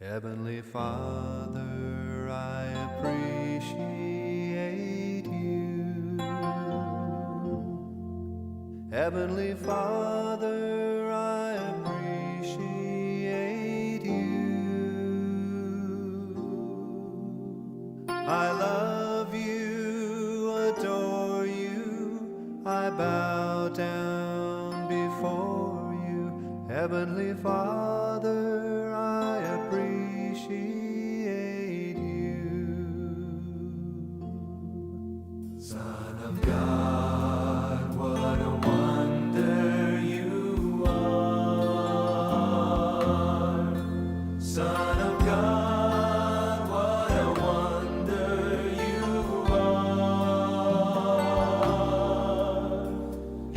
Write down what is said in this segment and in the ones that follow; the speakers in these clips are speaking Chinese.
Heavenly Father, I appreciate you. Heavenly Father, I appreciate you. I love you, adore you, I bow down before you. Heavenly Father, I appreciate you. Son of God, what a wonder you are. Son of God, what a wonder you are.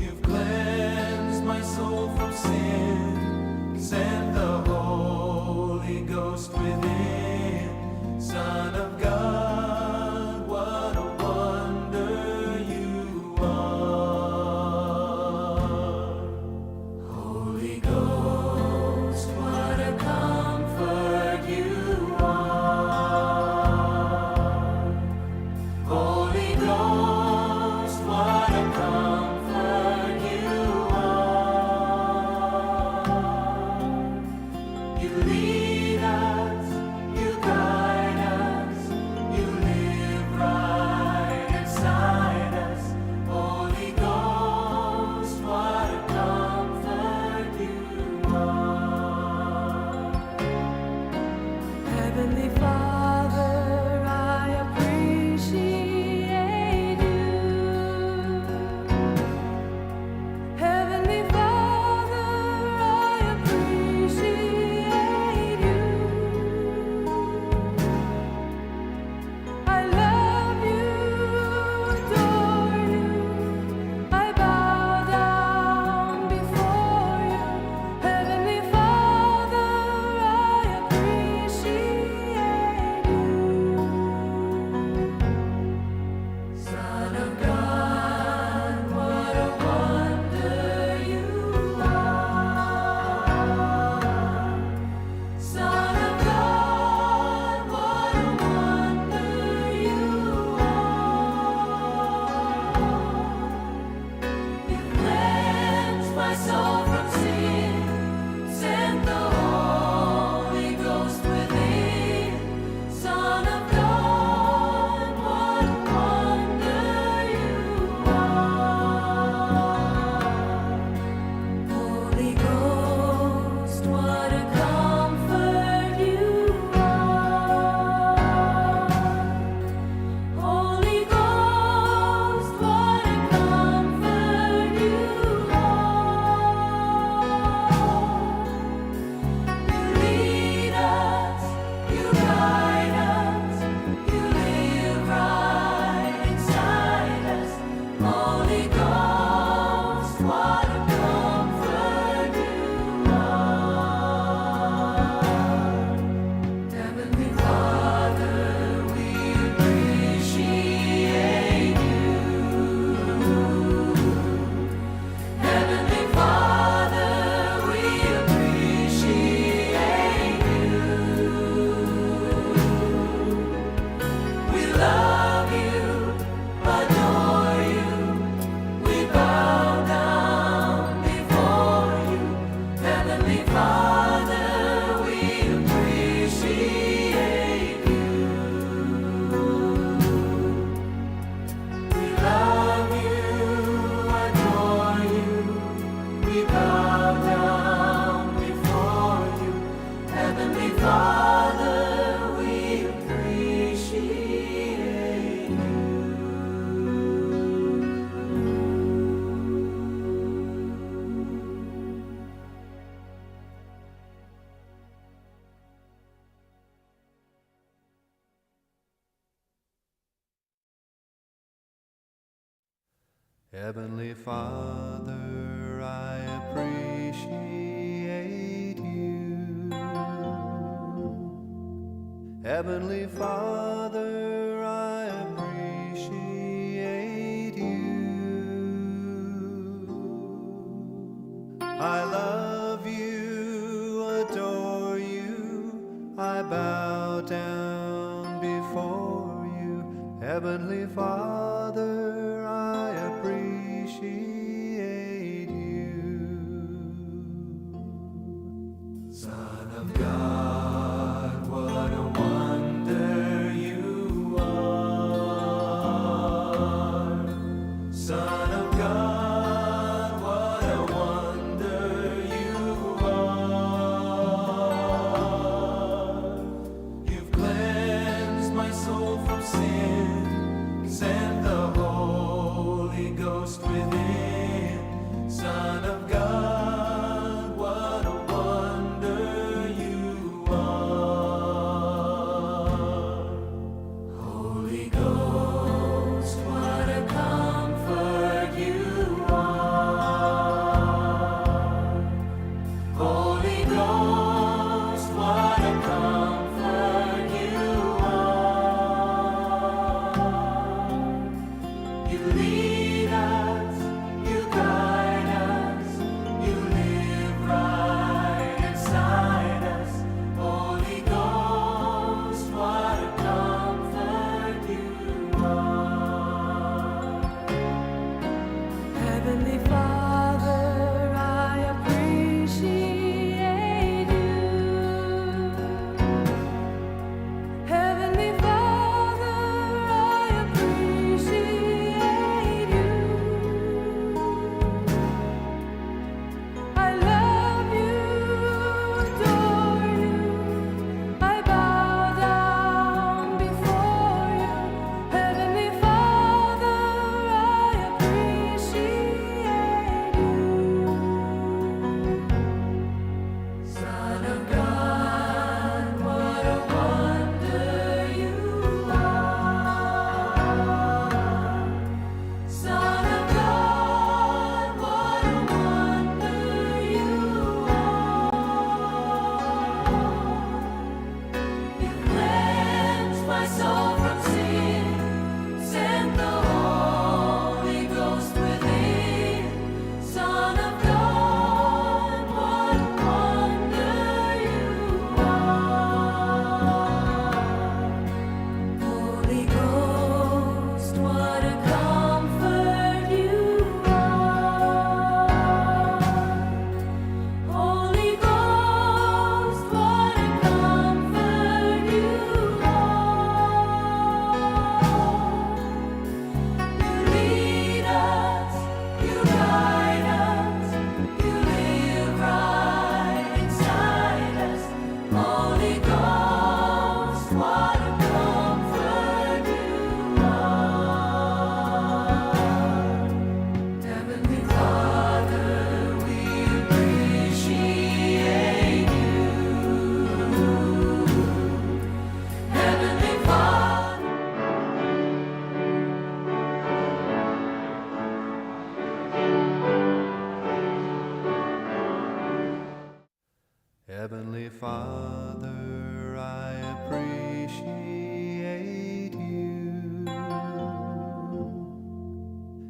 You've cleansed my soul from sin, sent the Holy Ghost within. Son of God, what a wonder you are. Holy Ghost, what a comfort you are. Holy Ghost, what a comfort you are. You lead us, you guide us, you live right inside us. Holy Ghost, what a comfort you are. Heavenly Father, I appreciate you. Heavenly Father, I appreciate you. I love you, adore you, I bow down before you. Heavenly Father, I appreciate you. Son of God, what a wonder you are. Son of God, what a wonder you are. You cleansed my soul from sin, sent the Holy Ghost within. Son of God, what a wonder you are. Holy Ghost, what a comfort you are. Holy Ghost, what a comfort you are. You lead us, you guide us, you live right inside us. Holy Ghost, what a comfort you are. Heavenly Father, we appreciate you. Heavenly Father, we appreciate you. We love you, adore you, we bow down before you. Heavenly Father, we appreciate you. We love you, adore you, we bow down before you. Heavenly Father, we appreciate you. Heavenly Father, I appreciate you. Heavenly Father, I appreciate you. I love you, adore you, I bow down before you. Heavenly Father, I appreciate you. Son of God, what a wonder you are. Son of God, what a wonder you are. You've cleansed my soul from sin, sent the Holy Ghost within. Son of God, what a wonder you are. Holy Ghost, what a comfort you are. Holy Ghost, what a comfort you are. You lead us, you guide us, you live right inside us. Holy Ghost, what a comfort you are. Heavenly Father, I appreciate you. Heavenly Father, I appreciate you. I love you, adore you. I bow down before you. Heavenly Father, I appreciate you. Son of God, what a wonder you are. Son of God, what a wonder you are. You cleansed my soul from sin, sent the Holy Ghost within. Son of God, what a wonder you are. Holy Ghost, what a comfort you are. Holy Ghost, what a comfort you are. You lead us, you guide us, you live right inside us. Holy Ghost, what a comfort you are. Heavenly Father, we appreciate you. Heavenly Father. Heavenly Father, I appreciate you.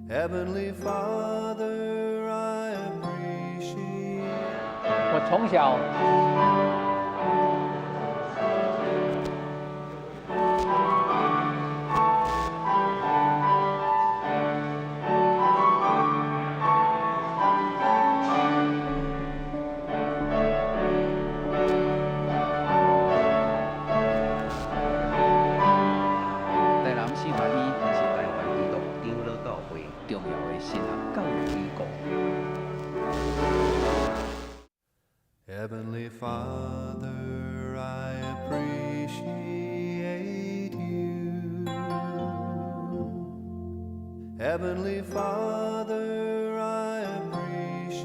Heavenly Father, I appreciate 我从小台南新华医是台湾医疗长老教会重要的信仰。教育机构。 Heavenly Father, I appreciate you. Heavenly Father, I appreciate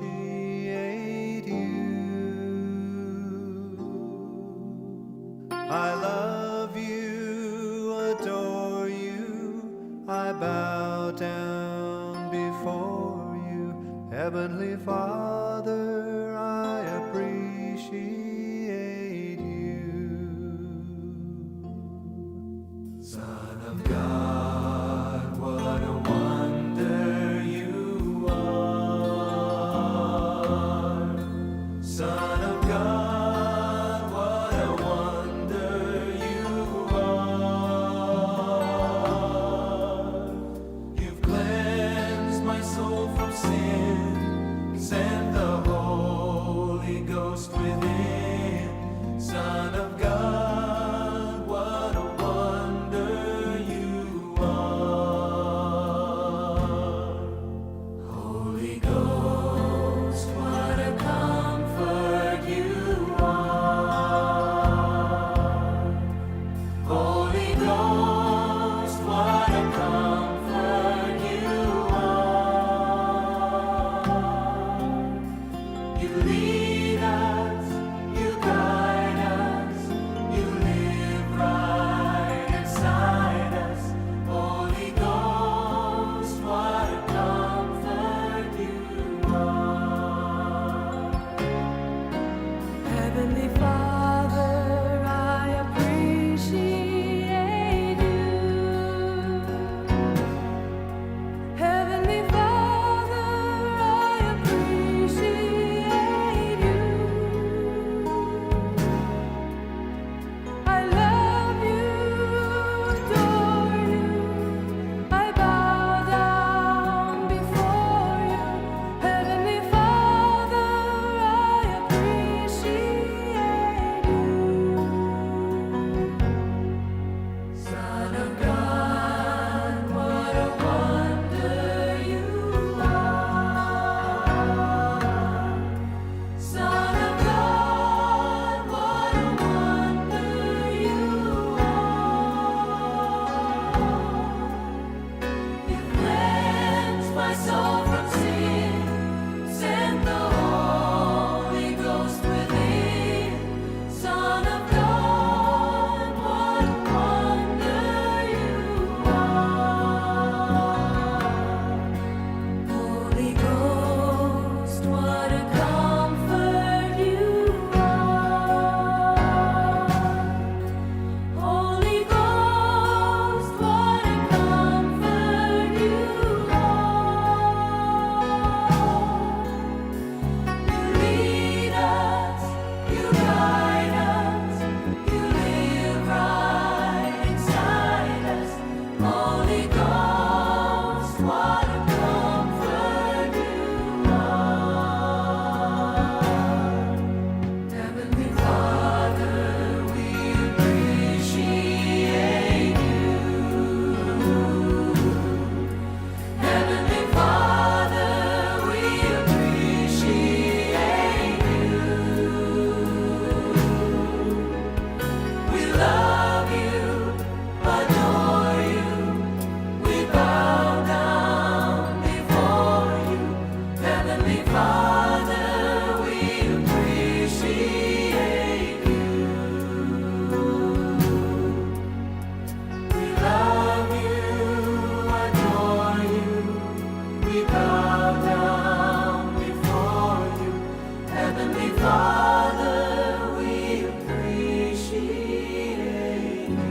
you. I love you, adore you. I bow down before you. Heavenly Father, I appreciate you. Son of God, what a wonder you are. Son of God, what a wonder lead us, you guide us, you live right inside us. Holy Ghost, what a comfort you are. Heavenly Father, I appreciate you. Heavenly Father, I appreciate you. I love you, adore you. I bow down before you. Heavenly Father, I appreciate you. Son of God, what a wonder you are. Son of God, what a wonder you are. You cleanse my soul from sin, send the Holy Ghost within. Son of God, what a wonder you are. Holy Ghost, what a comfort you are. Holy Ghost, what a comfort you are. You lead us, you guide us, you live right inside us. Holy Ghost, what a comfort you are. Heavenly Father, we appreciate you. Heavenly Father, we appreciate you. We love you, adore you. We bow down before you. Heavenly Father, we appreciate you. We love you, adore you. We bow down before you. Heavenly Father, we appreciate you.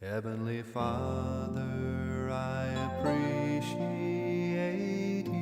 Heavenly Father, I appreciate you.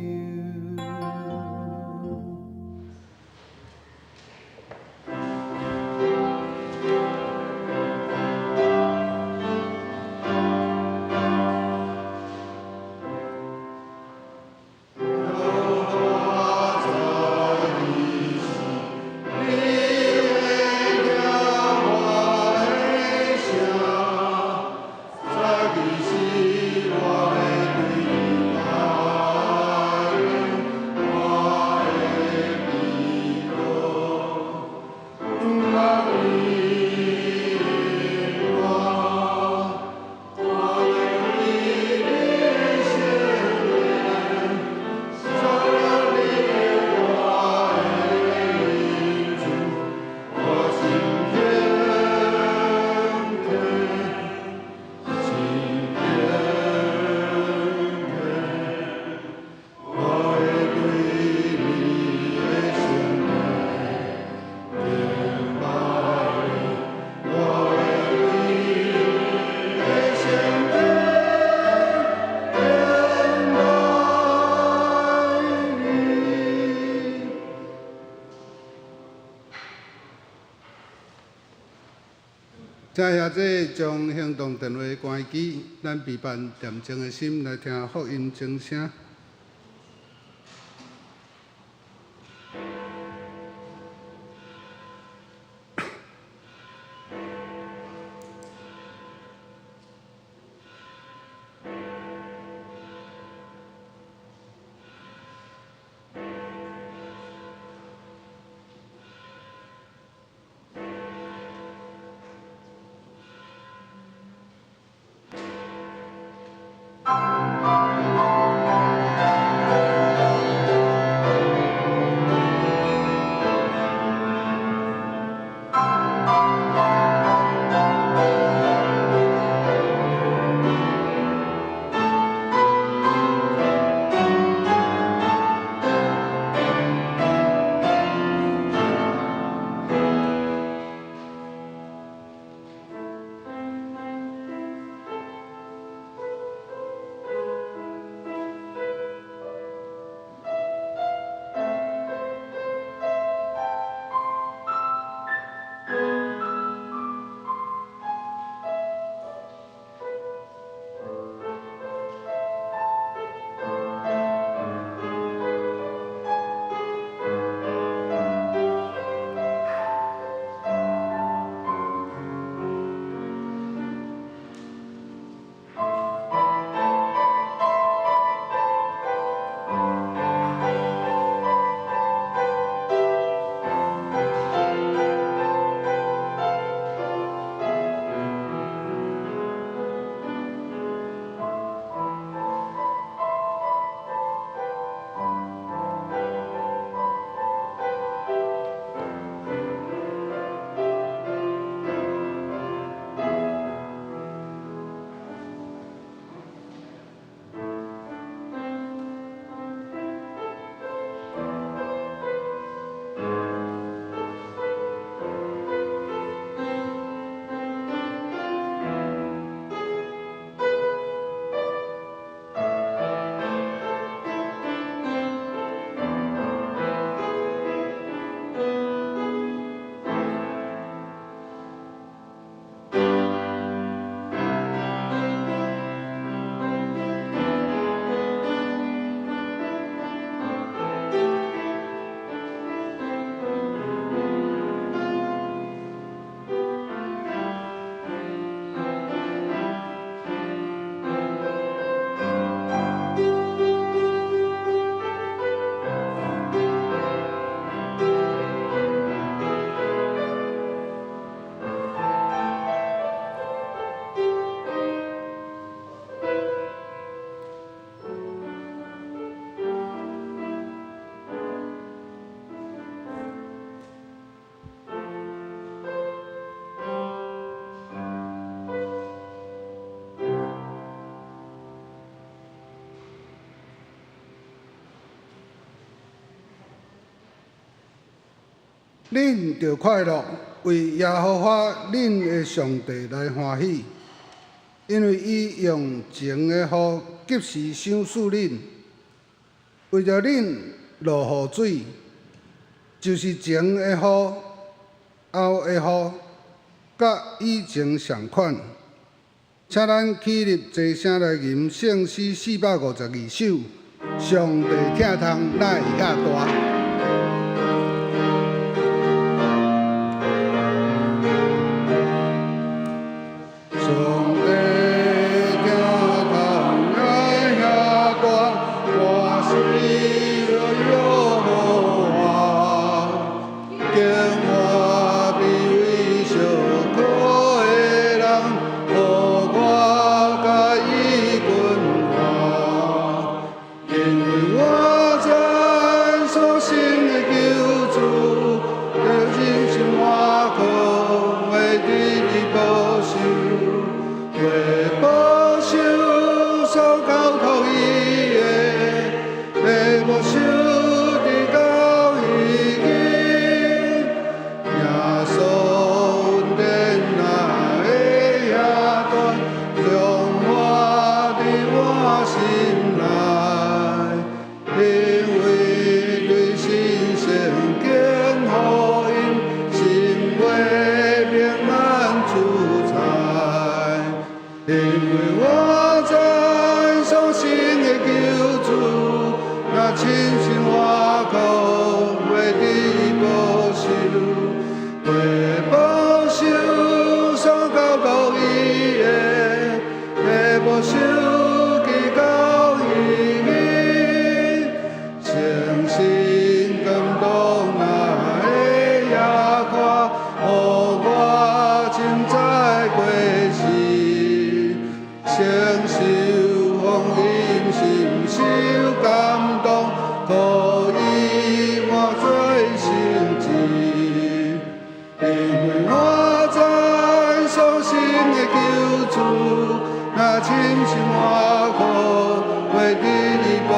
在遐这将行动电话关机，咱备办恬静的心来听福音钟声。恁着快乐，为耶和华恁的上帝来欢喜，因为伊用情的雨及时赏赐恁，为着恁落雨水，就是前的雨、后的雨，甲以前相款。请咱起立，齐声来吟圣诗452首。上帝听通，哪会遐大？上帝听通，哪会遐大？我是耶和华，敬我比为小可的人，互我甲伊君王。因为我在所信的救主，着人心我靠，为你保守，为保守所交托伊的，为保守直到伊日。耶稣恩典哪会遐大，将我伫我心内。因为对神圣敬互因，心为平安主宰。因为我在所信的救主，那亲心我靠，为你保守，为保守所交托伊的，为保守直到伊日。诚心感动哪会遐宽，互我凊彩过世，承受风阴心受感动，可以我做成志。因为我在所信的救主，那亲心我靠，为你保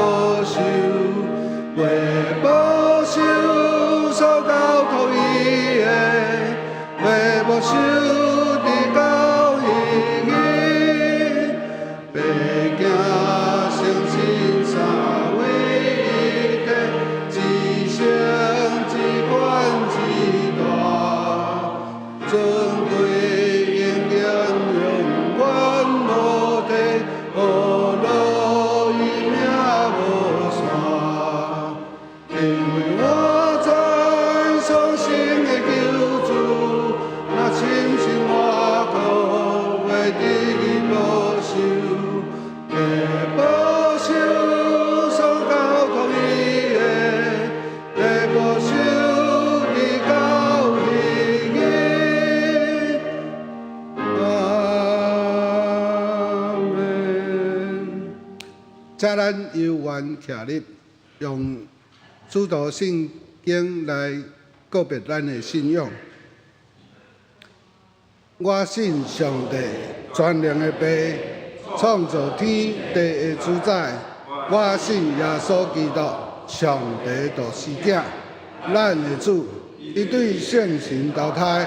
守。为保守所交托伊的，为保守直到伊日，白行诚心三位一体，一生一管一大，尊贵永远永远无替，何乐伊名无散。因为我在所信的救主，那亲心我靠，为你保守，为保守所交托伊的，为保守直到伊日。阿门。请咱犹原徛立，用主导圣经来告别咱的信仰。我信上帝，全能的爸，创造天地的主宰。我信耶稣基督，上帝大使者，咱的主。伊对圣神投胎，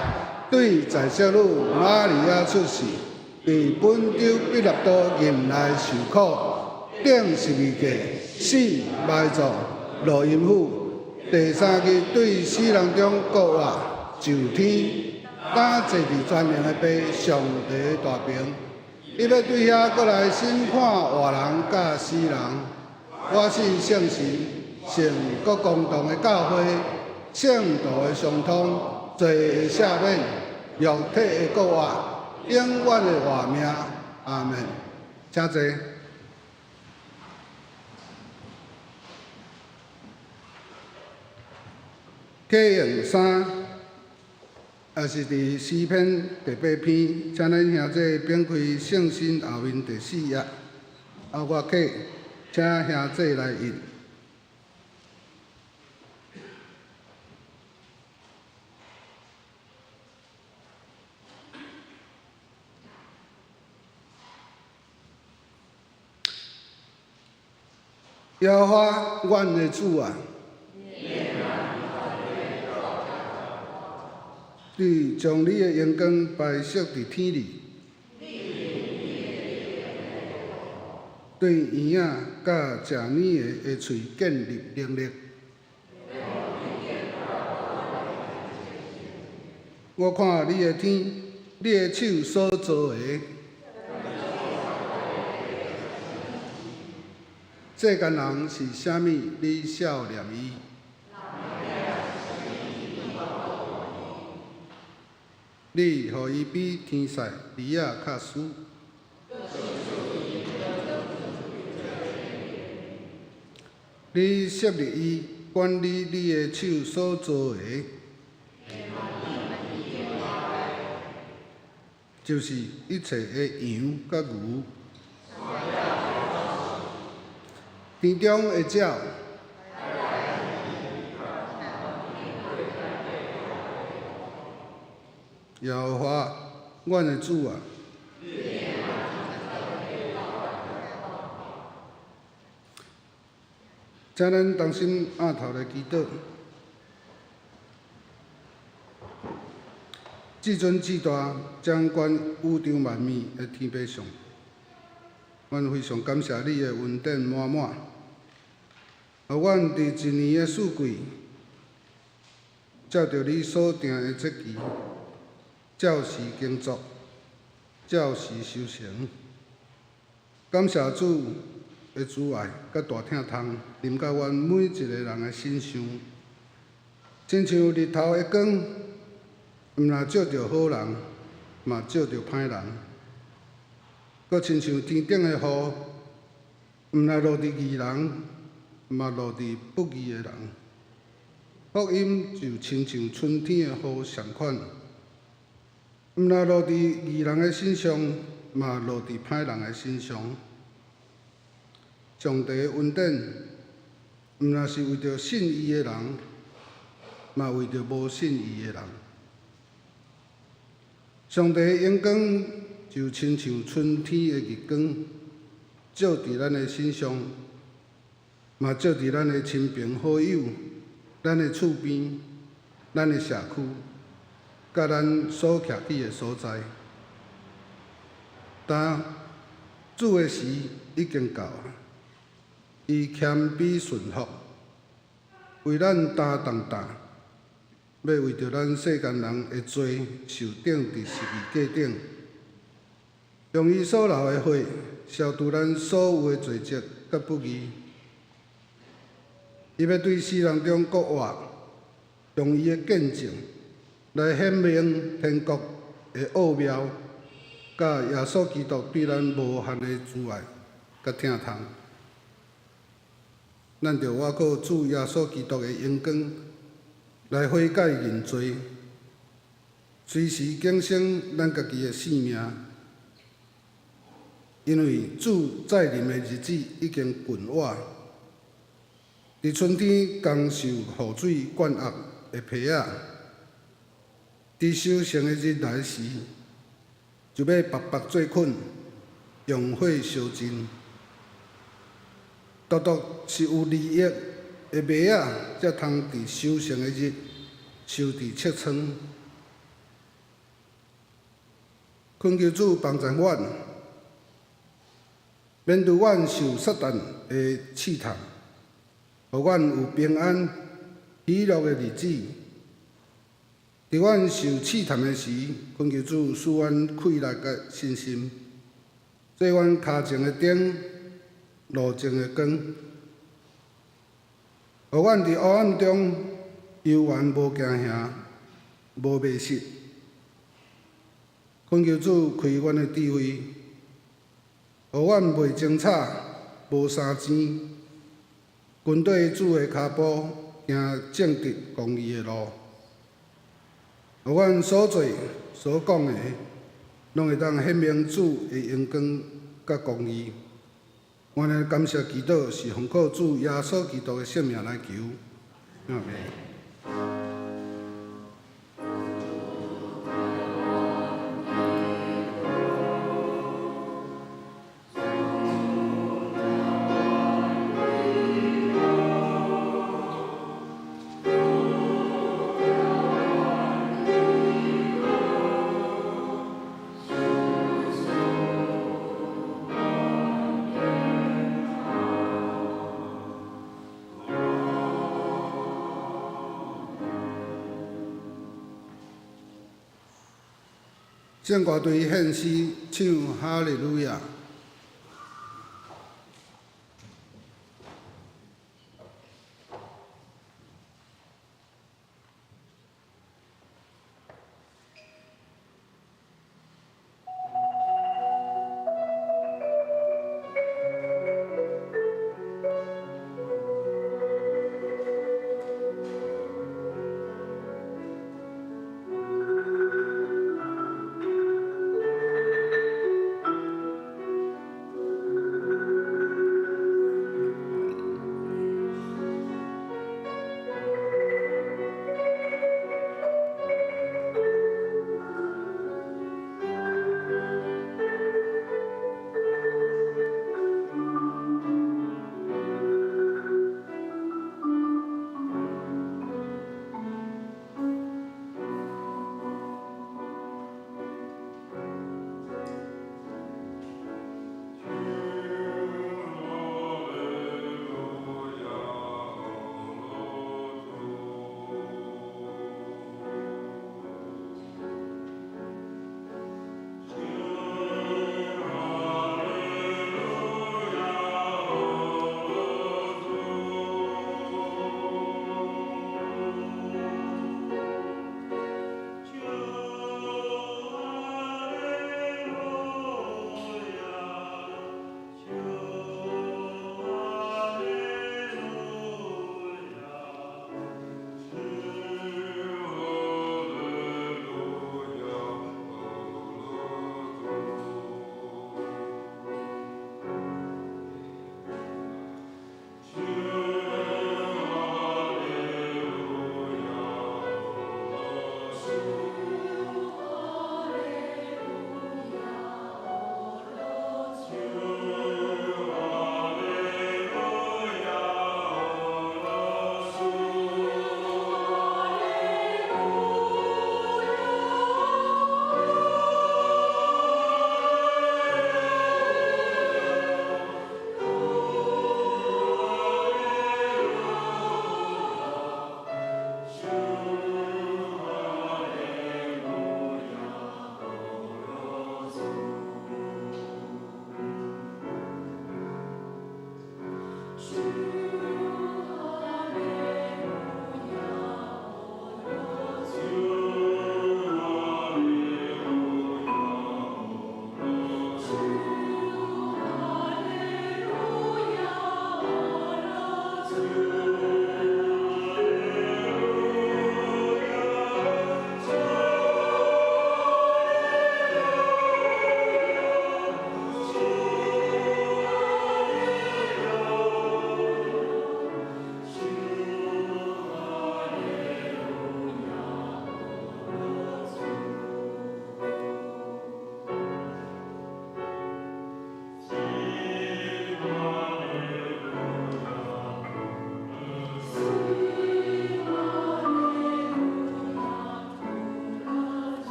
对在小女玛利亚出世，被本州彼拉多任内受苦，顶十字架，死埋葬。落阴府，第3日对死人中国活，就天，当坐伫全能的爸上帝的大屏，伊要对遐过来审判活人甲死人。我信圣神，信各公堂的教会，圣道的相通，罪的赦免，肉体的国活，永远的活命。阿门。请坐。启用3，也是伫诗篇第8篇，请咱兄弟摒开圣经后面第4页，我启，请兄弟来引。耶和华，阮的主啊！你将你的阳光摆设伫天里，对圆仔甲食奶的嘴建立能力。我看你的天，你的手所做的，世间人是啥物？你少念伊。你互伊比天使梨仔较输。你设立伊，管理你的手所做的，就是一切的羊甲牛。天中的鸟，耶和华，阮的主啊！请咱同心额头来祈祷。至尊至大、掌管宇宙万物的天父上，阮非常感谢你的恩典满满，互阮伫一年的四季，照着你所定的节期，照时耕作，照时收成。感谢主的慈爱甲大疼痛，临到阮每一个人的身上，亲像日头的光，毋若照着好人，嘛照着歹人；搁亲像天顶的雨，毋若落伫义人，嘛落伫不义的人。福音就亲像春天的雨相款，毋若落伫义人的身上，嘛落伫歹人的身上。上帝的恩典，毋若是为着信伊的人，嘛为着无信伊的人。上帝的阳光就亲像春天的日光，照伫咱的身上，嘛照伫咱的亲朋好友、咱的厝边、咱的社区，甲咱所徛起的所在。但主的时已经到啊！伊谦卑顺服，为咱担重担，要为着咱世间人的罪受钉伫十字架顶，用伊所流的血消除咱所有的罪责甲不义。伊要对世人中国活，用伊的见证来显明天国的奥妙，甲耶稣基督对咱无限的慈爱甲疼痛。咱着倚靠主耶稣基督的阳光来悔改认罪，随时警醒咱家己的性命，因为主再临的日子已经近晚。伫春天刚受雨水灌压的皮仔，伫收成的日来时，就要白白做捆，用火烧尽。独独是有利益的麦仔，才通伫收成的日收伫切仓。恳求主帮助阮，免对阮受撒旦的试探，互阮有平安喜乐的日子。伫阮受试探的时，恳求主使阮气力甲信心，做阮脚前的灯，路前的光，互阮伫黑暗中悠然无惊吓，无迷失。恳求主开阮的智慧，互阮袂精彩，无三钱，跟对主的脚步，行正直公义的路。互阮所做所讲的，拢会当显明主的阳光甲公义。我的感谢祈祷是奉靠主耶稣基督的圣名来求，阿们。正乐队献诗唱哈利路亚。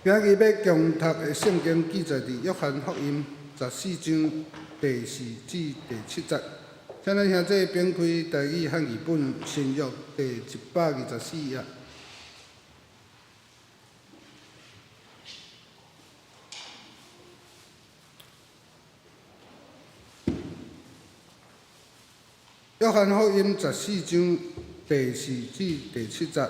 今日要共读的圣经记载伫约翰福音14章第4至第7节。请咱兄弟翻开台语汉语本新约第124页。约翰福音14章第4至第7节。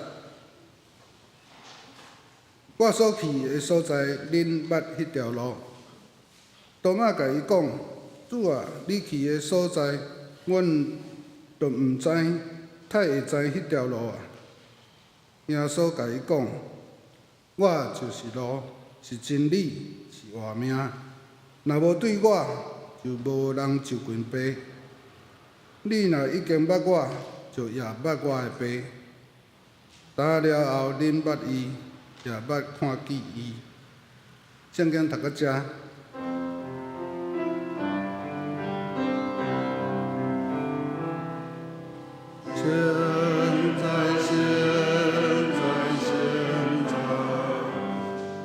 我所去的所在，恁捌迄条路。多马甲伊讲：“主啊，你去的所在，阮都毋知，刣会知迄条路啊？”耶稣甲伊讲：“我就是路，是真理，是活命。若无对我，就无人就近爸。你若已经捌我，就也捌我的爸。打了后，恁捌伊，也捌看见伊。圣经读到遮。现在，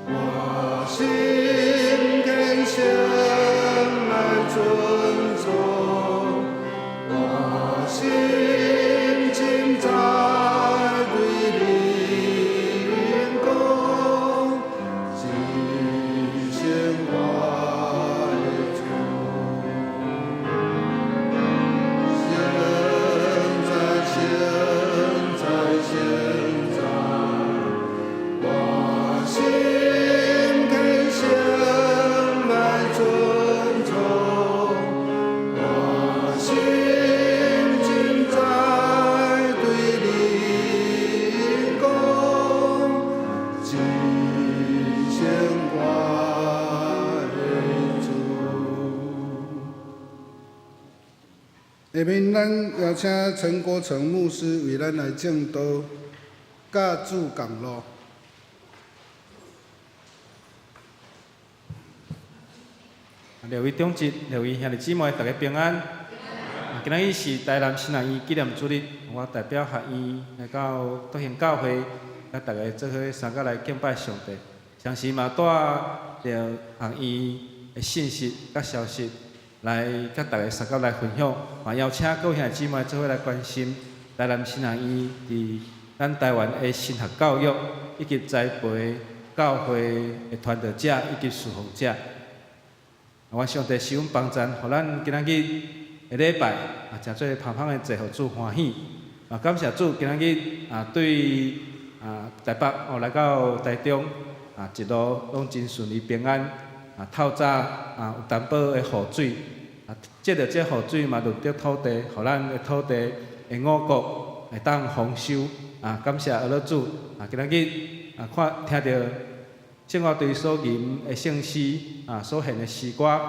我心更深来尊重，我心尽在对灵光，今生我的主。我心更深来尊重，我心尽在对灵光，今生我的主。下面咱邀请陈国成牧师为咱来证道，甲主共路。六位长职、六位兄弟姊妹，大家平安。今仔日是台南新南医纪念主日，我代表学院来到德行教会，甲大家做伙参加来敬拜上帝。相信嘛带着学院的信息甲消息来甲大家参加来分享，也邀请各位兄弟姊妹做伙来关心台南新南医伫咱台湾的神学教育，以及栽培教会的传道者以及侍奉者。我上帝是阮帮助，互咱今仔日下礼拜诚做芳芳的坐，互主欢喜。感谢主，今仔日对台北来到台中一路拢真顺利平安。透早有淡薄的雨水，接着这雨水嘛润着土地，互咱的土地的五谷会当丰收。感谢阿拉主，今仔日看听到。生活对所吟的圣诗所献的诗歌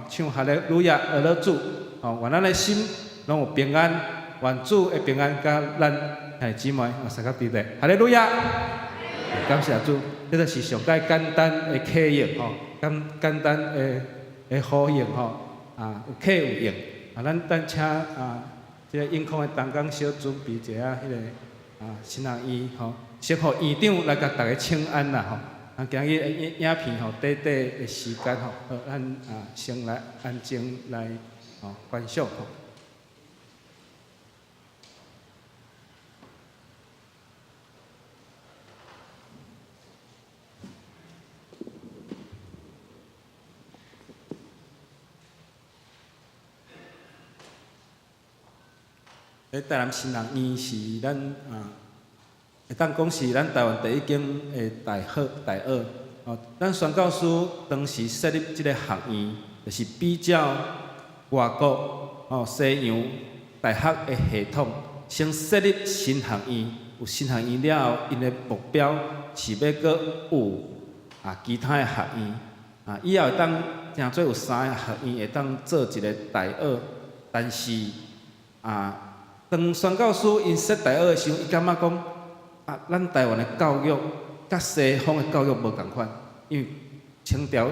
唱哈利路亚，阿拉主愿咱的心拢有平安，愿主的平安甲咱兄弟姊妹三甲伫咧，哈利路亚！感谢主，这就是上界简单的启应简单的呼应有启有应咱请这个应空的同工小准备一下迄个新人院先互院长来甲大家请安啦今日影片短的时间咱先来安静来观赏台南新人院是咱会当讲是咱台湾第一间的大学咱宣教师当时设立即个学院，就是比较外国西洋大学的系统，先设立新学院，有新学院了后，因的目标是要阁有其他的学院以后会当诚做有3个学院会当做一个大学，但是当宣教师因设大学的时候，伊感觉讲咱台湾的教育甲西方的教育无共款，因为清朝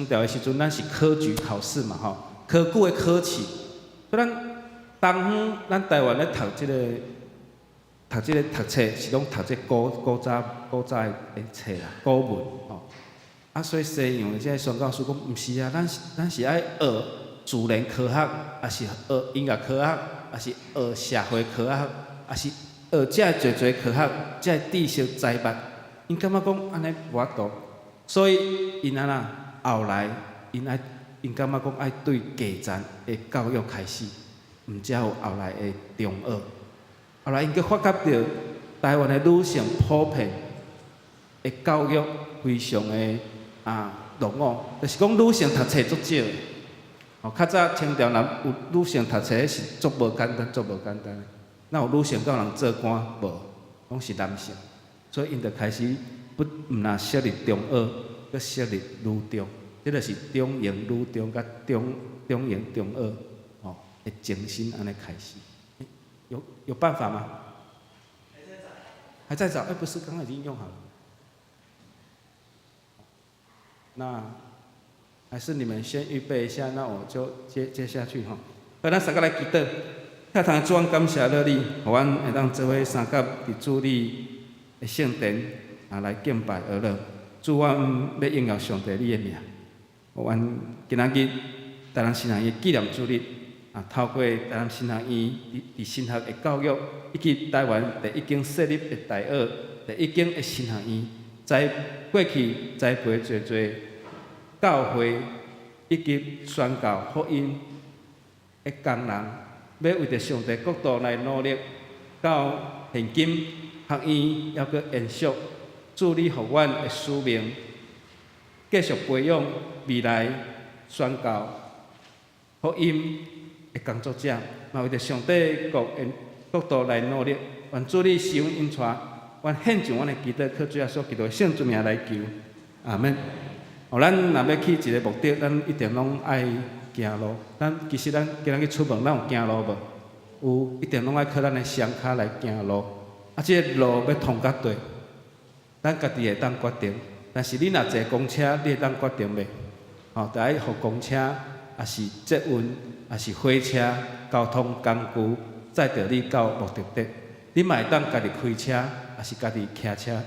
的时阵，咱是科举考试嘛科举的考试，所以咱咱台湾咧读册是拢读古早的册啦，古文所以西洋的这宣教师讲，毋是咱是爱学自然科学，也是学音乐科学，也是学社会科学，也是学遮侪科学，遮知识财物，因感觉讲安尼无法度，所以因后来因感觉讲爱对基层的教育开始，毋才有后来的中学。后来因阁发觉到台湾的女性普遍的教育非常的落伍，就是讲女性读册足少的。较早清朝人有女性读册是足无简单，足无简单。哪有女性甲人做官无？拢是男性，所以因就开始毋若设立中学，搁设立女中，即就是中营女中甲中营中学哦的精神安尼开始。有办法吗？还在找？不是，刚刚已经用好了。那还是你们先预备一下，那我就接下去哈。好，咱三个来祈祷。遐通主，阮感谢了你，互阮会当做伙三甲伫主你的圣殿来敬拜而乐。主，阮要荣耀上帝你的名。阮今仔日台南新学院纪念主日透过台南新学院伫神学的教育，以及台湾第一间设立的大学、第一间的神学院，在过去栽培侪教会以及宣教福音的工人。要为着上帝国度来努力，到现今学院还阁延续，助力互阮的使命，继续培养未来宣教福音的工作者，嘛为着上帝国度来努力。愿主你使阮引带，愿献上阮的祈祷，靠主耶稣基督的圣之名来求，阿门。咱若要去一个目的，咱一定拢爱行路。其实咱今日出门，咱有行路无？有，一定拢爱靠咱的双脚来行路。即个路要通甲对，咱家己会当决定。但是你若坐公车，你会当决定袂？就爱互公车，也是捷运，也是火车，交通工具载着你到目的地。你嘛会当家己开车，也是家己骑车。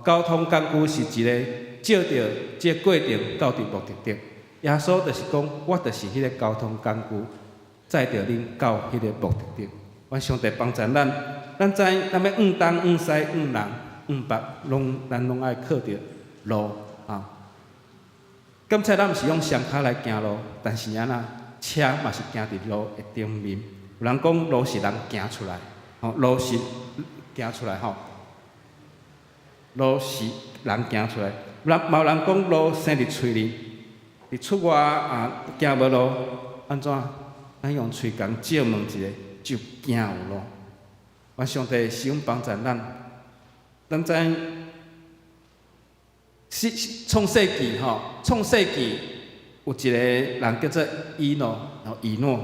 交通工具是一个照着即个过程到伫目的地。耶稣就是讲，我就是迄个交通工具，载着恁到迄个目的地。愿上帝帮助咱，咱知咱要往东、往西、往南、往北，咱拢爱靠着路刚才咱毋是用双脚来行路，但是安那车嘛是行伫路的顶面。有人讲路是人行出来，路是行出来路是人行出来。嘛有人讲路生伫喙里。伫出外行无路，安怎？咱用喙共照问一下，就行有路。愿上帝使阮帮助咱。咱知创世纪创世纪有一个人叫做以诺，以诺。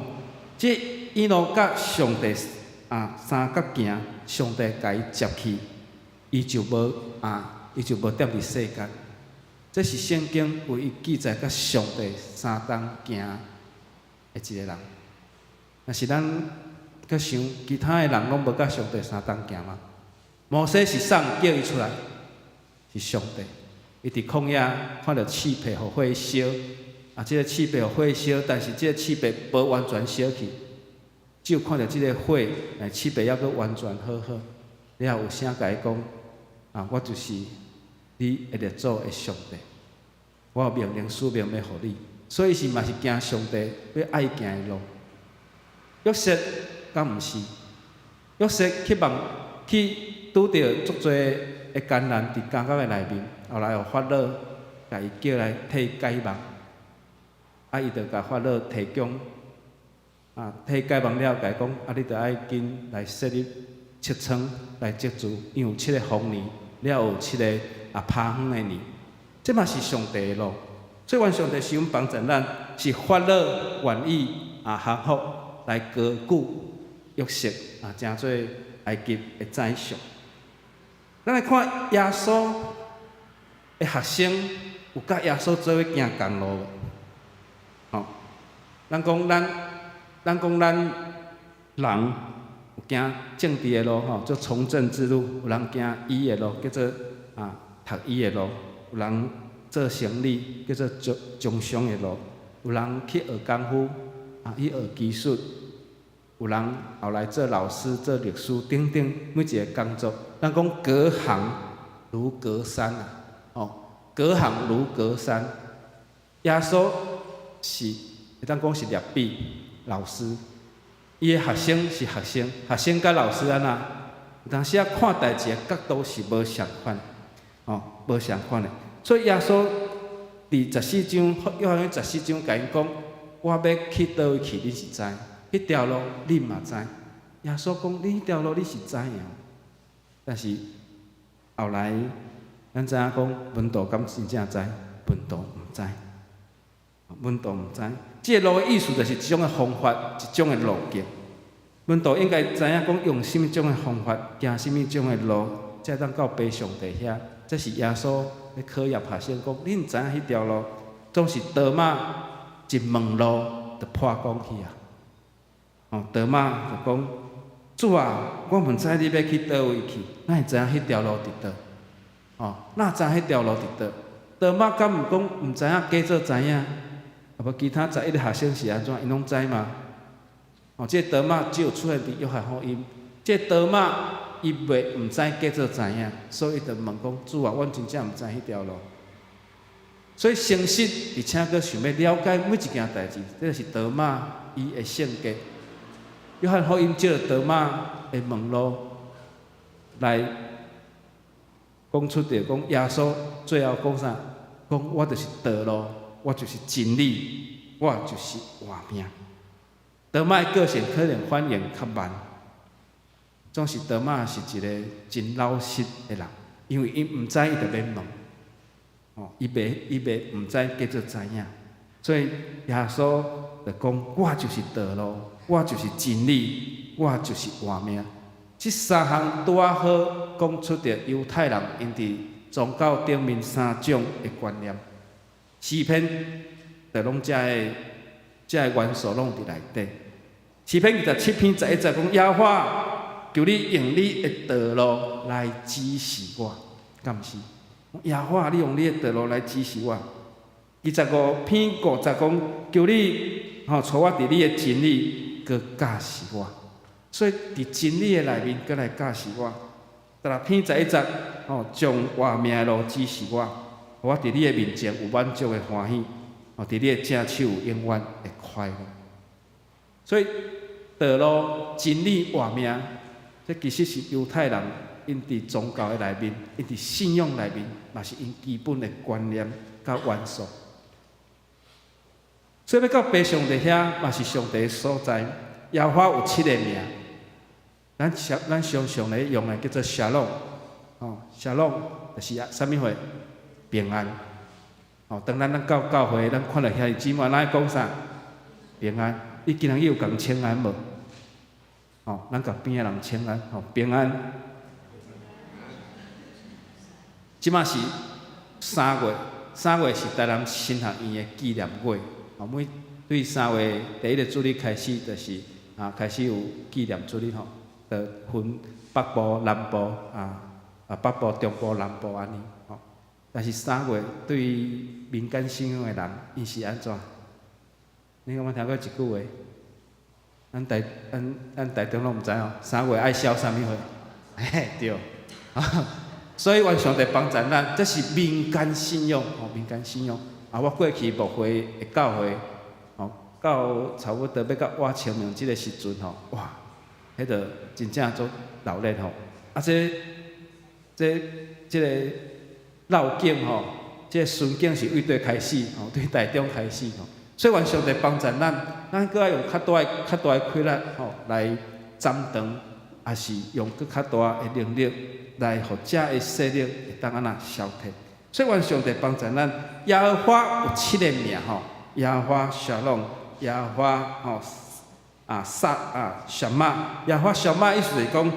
即以诺甲上帝三角行，上帝甲伊接去，伊就无踮伫世间。这是圣经为伊记载甲上帝三重行的一个人。若是咱搁想，其他的人拢无甲上帝三重行吗？摩西是送叫伊出来，是上帝。伊伫旷野看到刺皮互火烧，即个刺皮互火烧，但是即个刺皮无完全烧去，只有看到即个火，刺皮还阁完全好。了有声甲伊讲，我就是你会着做的上帝，我有命令使命要互你，所以是嘛是行上帝要爱行的路。约瑟敢毋是？约瑟去拄着足多的艰难伫监狱的内面，后来有法老甲伊叫来替伊解梦，伊就甲法老提供替伊解梦了，甲伊讲你着爱紧来设立7床来接住，因为有7个丰年，了有7个趴远的年，这嘛是上帝的路。所以愿上帝使阮帮助咱，是法老愿意降服来高举约瑟诚做埃及的宰相。咱来看耶稣的学生有甲耶稣做伙行同路无？咱讲咱人有行政治的路做从政之路，有人行医的路叫做读医的路，有人做生理叫做从商的路，有人去学功夫去学技术，有人后来做老师、做律师等等，每一个工作，咱讲隔行如隔山隔行如隔山。耶稣是会当讲是律比老师，伊的学生是学生，学生甲老师安那，有当时看代志的角度是无相款，无相款的。所以耶稣伫14章，约翰福音14章甲因讲，我要去倒位去，你是知？迄条路你嘛知？耶稣讲，你迄条路你是知影，但是后来咱知影讲文道敢真正知，文道毋知，文道毋知。即个路的意思就是一种的方法，一种的路径。文道应该知影讲用什么种的方法，行什么种的路，才当到爬上帝遐。这是耶稣咧考验学生讲，恁知影迄条路总是多马一问路就破讲去啊。多马就讲：主啊，我毋知你要去倒位去，哪会知影迄条路伫倒？哪知影迄条路伫倒？多马敢毋讲毋知影，假做知影？啊无其他11个学生是安怎？因拢知嘛？这个多马只有出现伫约翰福音。这个多马伊袂毋知假做知影，所以伊就问讲：主啊，阮真正毋知迄条路。所以诚实，而且佫想要了解每一件代志，这就是多马伊的性格。约翰福音借多马的问路来讲出着讲耶稣最后讲啥？讲我就是道路，我就是真理，我就是活命。多马的个性可能反应较慢，总是多马是一个真老实的人，因为伊毋知伊就免问，伊袂毋知叫做知影，所以耶稣就讲我就是道路，我就是真理，我就是活命。这三项拄啊好讲出着犹太人因伫宗教顶面三种的观念，诗篇就拢遮个元素拢伫内底。诗篇27篇11节讲：耶和华，求你用你的道路来指示我，敢毋是？耶和华，你用你的道路来指示我。25篇50讲：求你带我伫你的真理，佮教示我。所以伫真理的内面，佮来教示我。16篇11节将活命的路指示我，我伫你的面前有满足的欢喜，伫你的正手有永远的快乐。所以道路、真理、活命，这其实是犹太人因伫宗教的内面，因伫信仰内面，嘛是因基本的观念甲元素。所以要到爬上帝遐，嘛是上帝的所在。耶和华有7个名，咱常常咧用的叫做沙龙，沙龙就是啥物货？平安。当咱到教会，咱看到遐个姊妹，咱讲啥？平安。你今日有共请安无？咱甲边仔人请安，平安。即马是3月，3月是台南新学院的纪念月。每对3月第1个主日开始，就是开始有纪念主日就分北部、南部北部、中部、南部安尼但是3月对于民间信仰的人，伊是安怎？你有冇听过一句话？咱台中拢毋知3月爱烧啥物货？对，所以愿上帝帮助咱，这是民间信仰民间信仰。我过去牧会的教会，到差不多要到我清明即个时阵哇，迄个真正足热烈这个绕境这个顺境是为对开始对台中开始所以愿上帝帮助咱搁要用较大的气力来斩断，也是用搁较大的能力来，互遮的势力会当安那消退。所以愿上帝帮助咱。耶和华有7个名耶和华沙龙，耶和华小马，耶和华小马意思是讲，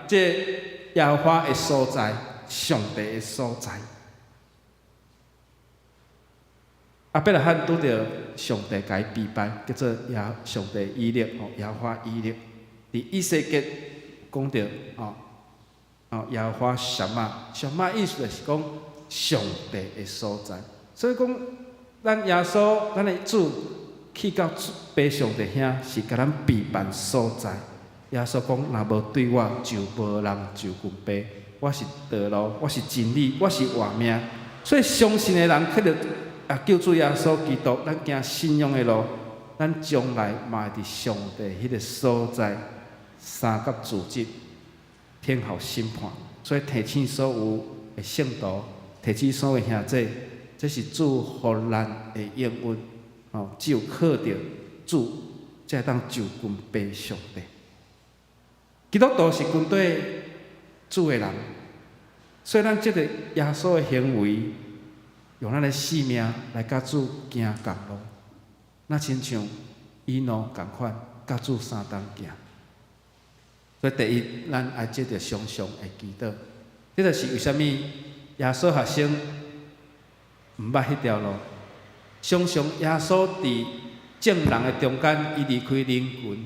这耶和华的所在，上帝的所在。伯拉罕拄着上帝甲伊逼败，叫做上帝以勒耶和华以勒。伫以西结讲着耶和华小马，小马意思就是讲上帝的所在。所以讲，咱耶稣，咱的主去到爬上帝遐，是甲咱避难所在。耶稣讲，若无对我，就无人就近爬。我是道路，我是真理，我是活命。所以相信的人，去着救主耶稣基督，咱行信仰的路，咱将来嘛会伫上帝迄个所在，三甲自责，天后审判。所以提醒所有的圣徒，提醒所有的兄弟，这是主互咱的应允。只有靠着主，才当就近爬上帝。基督徒是跟对主的人，所以咱即个耶稣的行为，用咱的性命来甲主行共路，那亲像以诺共款，甲主相同行。所以第一，咱爱接着常常会祈祷，这就是为虾米耶稣学生毋捌迄条路。常常耶稣伫众人的中间，伊离开人群，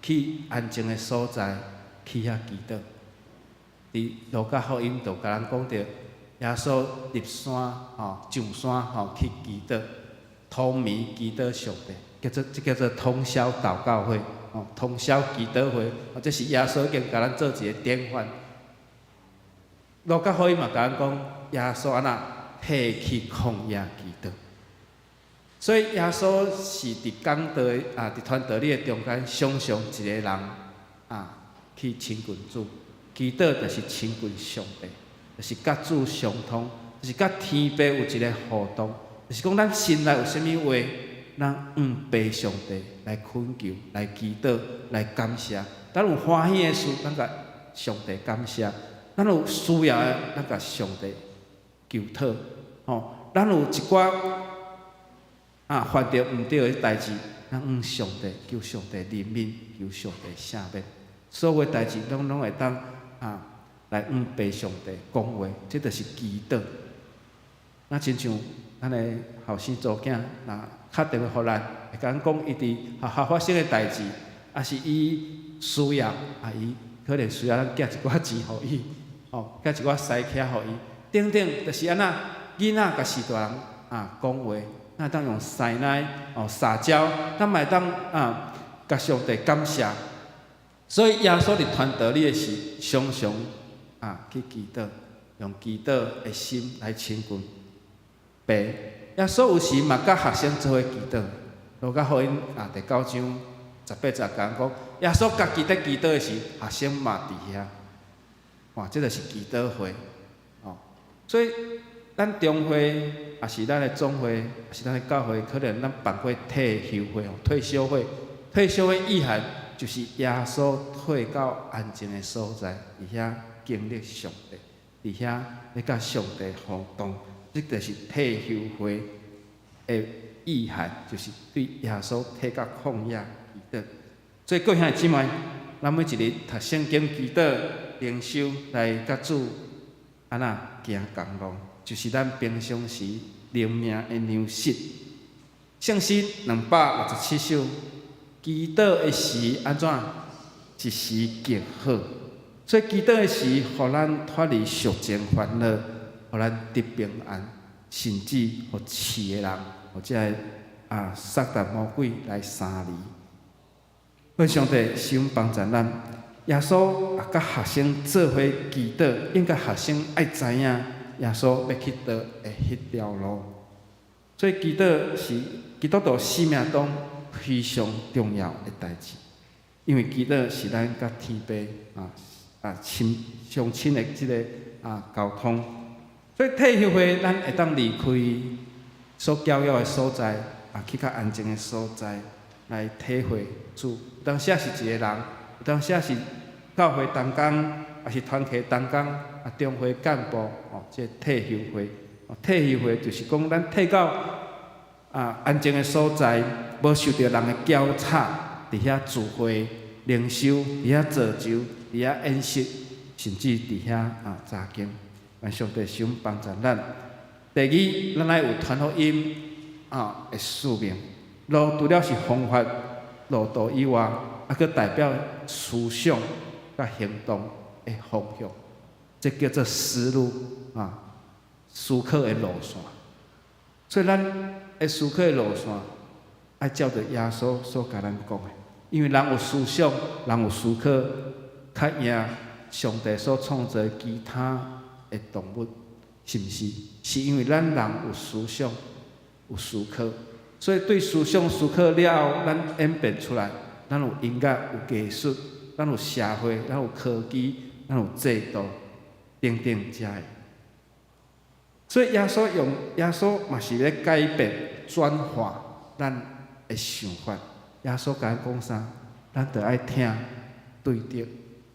去安静的所在，去遐祈祷。伫路加福音就甲咱讲着，耶稣入山上山去祈祷，通暝祈祷上帝，叫做通宵祷告会，通宵祈祷会，这是耶稣已经甲咱做一个典范。路加福音嘛甲咱讲，耶稣安那退去旷野祈祷。所以耶稣是伫讲道伫传道理的中间，常常一个人去亲近主。祈祷就是亲近上帝，就是甲主相通，就是甲天父有一个互动，就是讲咱心内有啥物话，咱爬上帝来恳求、来祈祷、来感谢。咱有欢喜的事，咱甲上帝感谢；咱有需要的，咱甲上帝求讨。咱有一寡犯着毋对的代志，咱上帝求上帝怜悯，求上帝赦免。所有的代志，咱拢会当来爬上帝讲话，这就是祈祷。那亲像咱的后生祖囝，若敲电话互咱，会甲咱讲伊伫学校发生的代志，也是伊需要，伊可能需要咱寄一寡钱互伊，寄一寡西客互伊，等等，就是安那囡仔甲士大人讲话，咱当用西奶撒娇，咱嘛会当甲上帝感谢。所以耶稣伫传道理的时，常常去祈祷，用祈祷的心来亲近爸。耶稣有时嘛甲学生做伙祈祷。路加福音第9章18节讲，耶稣家己伫祈祷的时，学生嘛伫遐。哇，这就是祈祷会。所以咱中会，也是咱的总会，也是咱的教会，可能咱办过退休会、退休会。退休的意涵就是耶稣退到安静的所在，伫遐经历上帝，伫遐咧甲上帝互动，这就是退休会的意涵，就是对耶稣退到旷野祈祷。所以各位兄弟姊妹，咱每一日读圣经祈祷、灵修，来甲主安那行共路，就是咱平常时灵命的粮食。圣诗267首，祈祷的时安怎？一时极好。所以祈祷的时，互咱脱离俗情烦恼，互咱得平安，甚至互饲的人，或者撒旦魔鬼来杀你。愿上帝心帮助咱。耶稣甲学生做伙祈祷，应该学生爱知影耶稣要去倒的迄条路。所以祈祷是基督徒生命中非常重要的代志，因为祈祷是咱甲天父相亲的即个交通。所以退休会咱会当离开所教育的所在，去较安静的所在来体会主。有当时是一个人，有当时是教会同工，也是团契同工，中会干部即退休会。退休会就是讲咱退到安静的所在，无受到人的搅吵，伫遐聚会、灵修，伫遐造就，伫遐演习，甚至伫遐查经。愿上帝想帮助咱。第二，咱爱有传福音的使命。路除了是方法路途以外，佫代表思想甲行动的方向，这叫做思路思考的路线。所以咱的思考的路线，爱照着耶稣所甲咱讲的，因为人有思想，人有思考，较赢上帝所创造其他的动物，是毋是？是因为咱人有思想，有思考，所以对思想思考了后，咱演变出来，咱有音乐，有艺术，咱有社会，咱有科技，咱有制度，等等遮的。所以耶稣嘛是咧改变、转化咱的想法。耶稣甲咱讲啥？咱着爱听对着。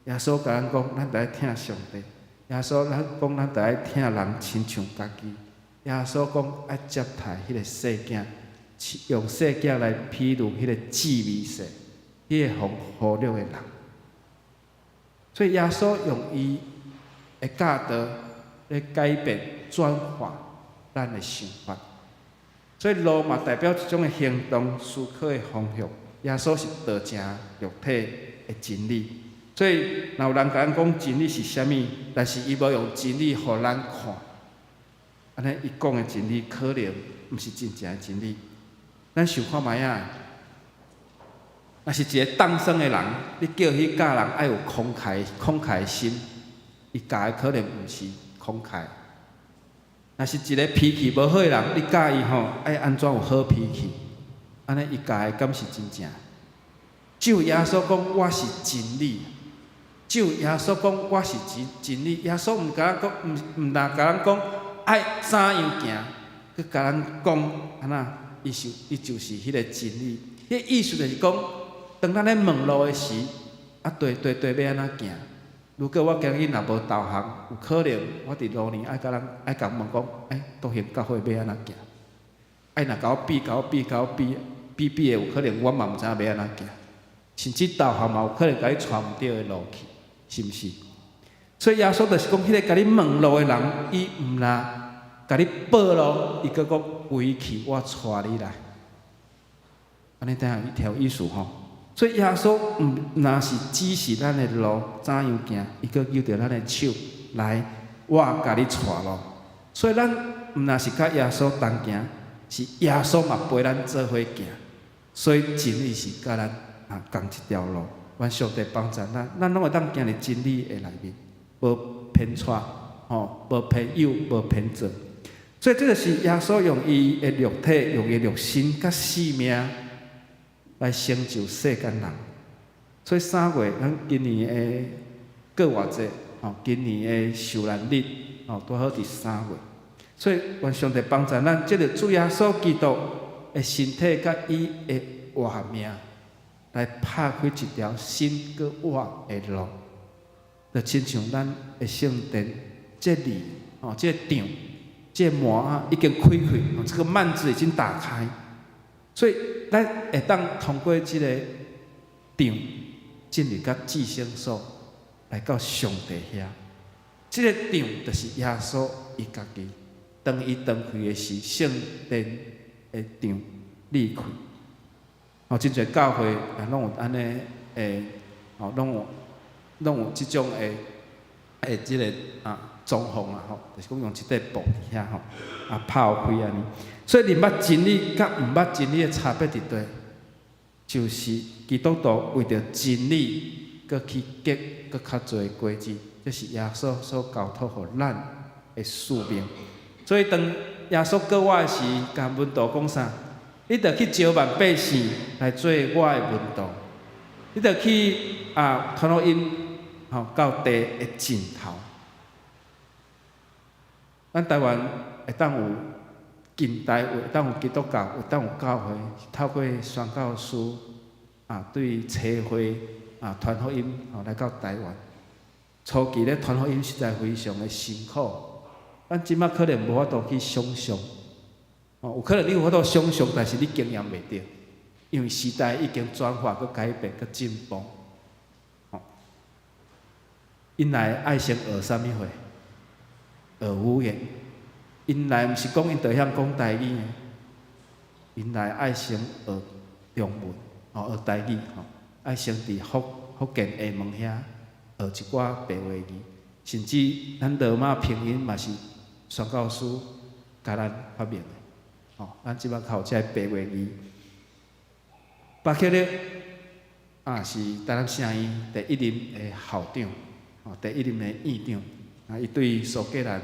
耶稣甲咱讲，咱着爱听上帝。耶稣咱讲，咱着爱听人亲像家己。耶稣讲爱接待迄个细囝，用细囝来比喻迄个智美世，迄个互弱的人。所以耶稣用伊的教导来改变、转化咱的想法。所以路嘛代表一种的行动、思考的方向。耶稣是道成肉体的真理。所以，若有人甲咱讲真理是啥物，但是伊无用真理互咱看，安尼伊讲的真理可能毋是真正的真理。咱想看卖啊，若是一个当生的人，你叫迄教人爱有慷慨的心，伊教的可能毋是慷慨。若是一个脾气无好的人，你教伊爱安怎有好脾气，安尼伊教的敢是真正？只有耶稣讲我是真理。只有耶稣讲我是真理，耶稣毋甲咱讲，毋甲咱讲爱怎样行，佮甲咱讲安那，伊就是迄个真理。迄意思就是讲，当咱咧问路的时，对要安怎行？如果我今日若无导航，有可能我伫路呢爱甲问讲，道行教会要安怎行？若甲我比的，有可能我嘛毋知影要安怎行，甚至导航嘛有可能甲你带毋对的路去。是毋是？所以耶稣就是讲，迄个甲你问路的人，伊毋若甲你报路，伊佫讲回去，我带你来。安尼等下一条意思吼。所以耶稣若是指示咱的路怎样行，伊佫揪着咱的手来，我甲你带路。所以咱毋若是甲耶稣同行，是耶稣嘛陪咱做伙行。所以真理是甲咱同一条路。愿上帝帮助咱拢会当行入真理的内面，无偏差，无偏右，无偏左。所以这个是耶稣用伊的肉体、用伊的肉身、甲生命来成就世间人。所以3月，咱今年的过偌济，今年的受难日，拄好伫3月。所以愿上帝帮助咱，借着主耶稣基督的身体甲伊的活命。来拍开一条新搁活的路，就亲像咱的圣殿这里这场这门已经开开，这个幔子已经打开，所以咱会当通过这个场进入到至圣所，来到上帝遐。这个场就是耶稣伊家己，当伊开的是圣殿的场离开。真侪教会拢有安尼拢有即种即个装潢就是讲用一块布伫遐泡开安尼。所以，你捌真理甲毋捌真理的差别伫倒？就是基督徒为着真理，佮去结佮较侪的果子，这是耶稣所交托互咱的使命。所以，当耶稣过我的时，甲门徒讲啥？你着去招万百姓来做我的门徒，你着去传福音到地的尽头。咱台湾会当有近代，会当有基督教，会当有教会，透过宣教师对社会传福音来到台湾。初期咧传福音实在非常的辛苦，咱即摆可能无法度去想象。有可能你有法度想象，但是你经验袂到，因为时代已经转化、佮改变、佮进步。因来爱先学啥物货？学语言。因来毋是讲因着晓讲台语的，因来爱先学中文，学台语，爱先伫福建厦门遐学一寡白话语，甚至咱罗马拼音嘛是宣教师甲咱发明的。咱即摆靠这白话语。巴克勒是台南圣院第1任的校长，第1任的院长。伊对苏格兰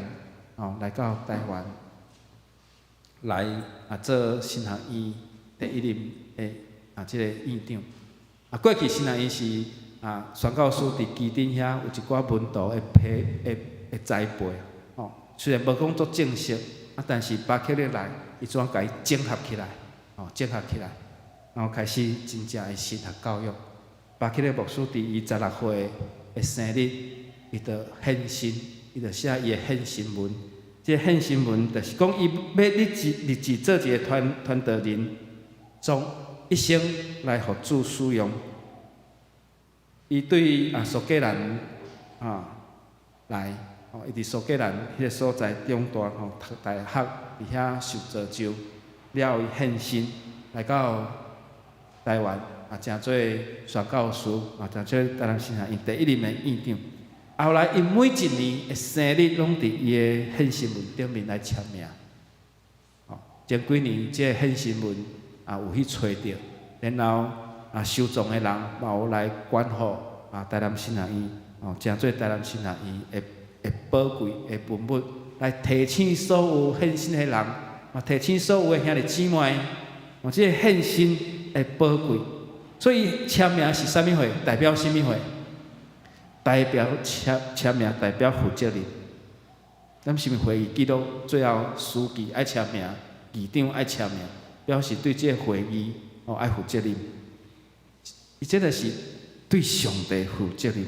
来到台湾来做新学院第1任的即个院长。过去新学院是宣教师伫基丁遐有一寡门徒的栽培。虽然无讲做正式，但是巴克勒来。伊怎甲伊整合起来，然后开始真正的神学教育。巴克勒牧师伫伊16岁的生日，伊就献身伊就写伊的献身文。这献身文就是讲，伊要立志做一个传道人，从一生来互主使用。伊对苏格兰来，伊伫苏格兰迄个所在中大读大学，伫遐受造就，了伊献身来到台湾，真做宣教师，真做台南新学院第一任的院长。后来，因每一年的生日，拢伫伊的献身文顶面来签名。前几年，即个献身文有去找着，然后收藏的人嘛有来关护台南新学院，真做台南新学院的宝贵的文物，来提醒所有献身的人，提醒所有的兄弟姊妹，即个献身的宝贵。所以签名是啥物货？代表啥物货？代表签名，代表负责任。咱什么会议记录最后书记爱签名，议长爱签名，表示对这个会议爱负责任。伊这个是对上帝负责任，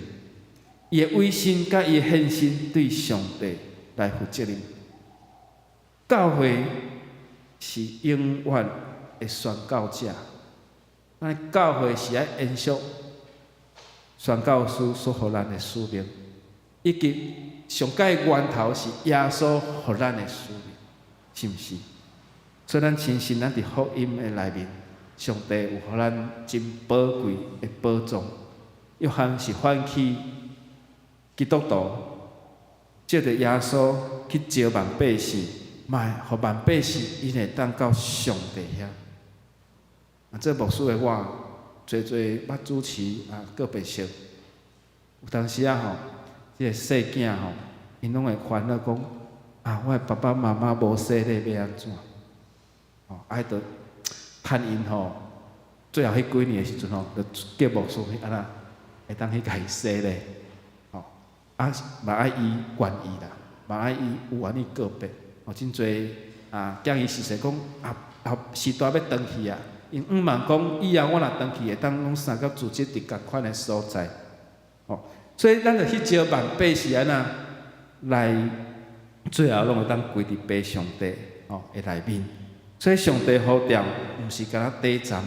伊的委身甲伊的献身对上帝来负责任。教会是永远的宣教者，咱教会是爱延续宣教师所予咱的使命，以及上界源头是耶稣予咱的使命，是毋是？所以咱相信咱伫福音的内面，上帝有予咱真宝贵的宝藏。约翰是唤起基督徒，借着耶稣去招万百姓，互万百姓因会当到上帝遐。这牧师的我。做捌主持个别式，有当时即个细囝因拢会烦恼讲我的爸爸妈妈无洗礼要安怎？爱着趁因最后迄几年的时阵就叫牧师安那会当去甲伊洗礼，嘛爱伊愿意啦，嘛爱伊有愿意个别，真侪建议是说讲时代要转去啊。因望讲以后我若转去，会当拢三甲组织伫共款的所在，所以咱着去招万百姓安那来，最后拢会当归伫爸上帝的内面。所以上帝呼召毋是干那短暂，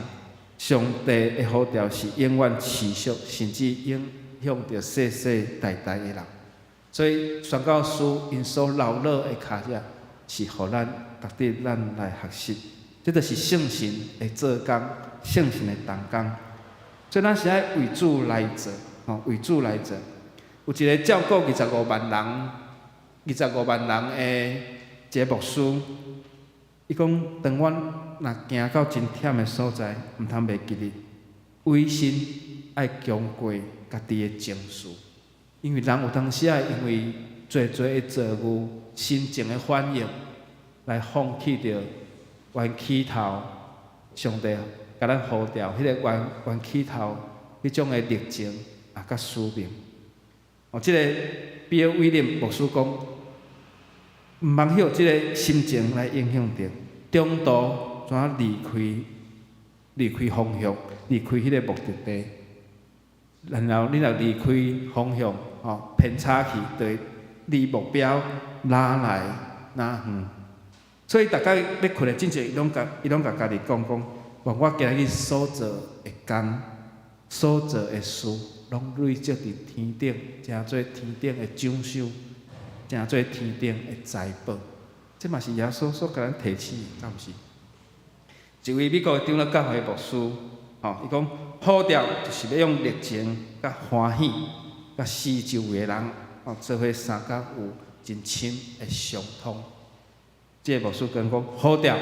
上帝的呼召是永远持续，甚至影响着世世代代的人。所以宣教师因所留落的脚迹，是互咱值得咱来学习。这就是圣神的做工，圣神的动工。所以咱是爱为主来做，为主来做。有一个照顾25万人的一个牧师，伊讲：当阮若行到真忝的所在，毋通袂记哩，委身爱强过家己的情绪，因为人有当时因为做的错误、心情的反应，来放弃着。原起头，上帝甲咱呼召，迄个原起头，迄种的热情甲使命。即个比尔威廉牧师讲，毋茫许即个心情来影响着，中途怎离开方向，离开迄个目的地，然后你若离开方向，偏差去，就会离目标拉来拉远。所以大家要困的之前，伊拢甲家己讲，我今日所做的工、所做的事，拢累积伫天顶，诚做天顶的奖赏，诚做天顶的财宝。这嘛是耶稣所甲咱提醒，敢毋是？一位美国的长老教会牧师，伊讲呼召就是要用热情、甲欢喜、甲四周围的人，做伙三甲有真深的相通。这个牧师跟讲，呼召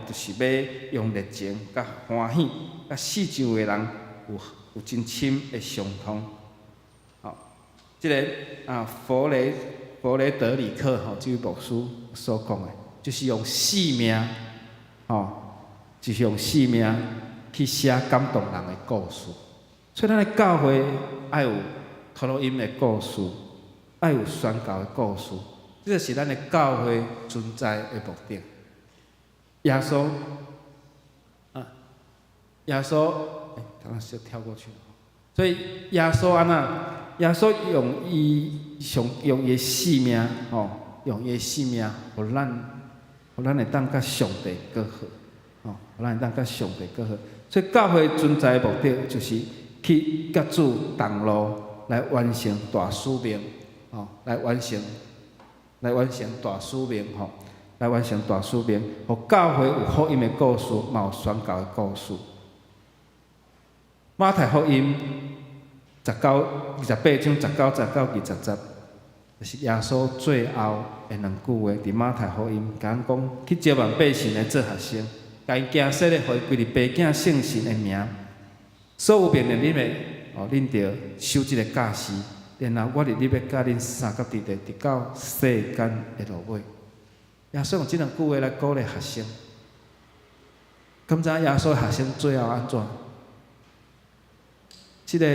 就是要用热情、甲欢喜、甲四周的人有真深的相通。这个佛雷德里克这位牧师所讲的，就是用生命，就是用生命去写感动人的故事。所以咱的教会爱有托录音的故事，爱有宣教的故事。这是咱的教会存在的目的。耶稣，刚刚小跳过去了。所以耶稣安那耶稣用伊的性命，用伊的性命，互咱会当甲上帝过好，互咱会当甲上帝过好。所以教会存在的目的，就是去甲主同路，来完成大使命，来完成大使命，来完成大使命，互教会有福音的故事，嘛有宣教的故事。马太福音28章19、20，就是耶稣最后的两句话，伫马太福音讲去招万百姓来做学生，甲因行洗礼，互伊归入爸囝圣神的名。所有命令恁的，恁着守即个假时，然后我日要甲恁三角地直到世间的落尾。耶稣用即两句话来鼓励学生。敢知耶稣学生最后安怎？即个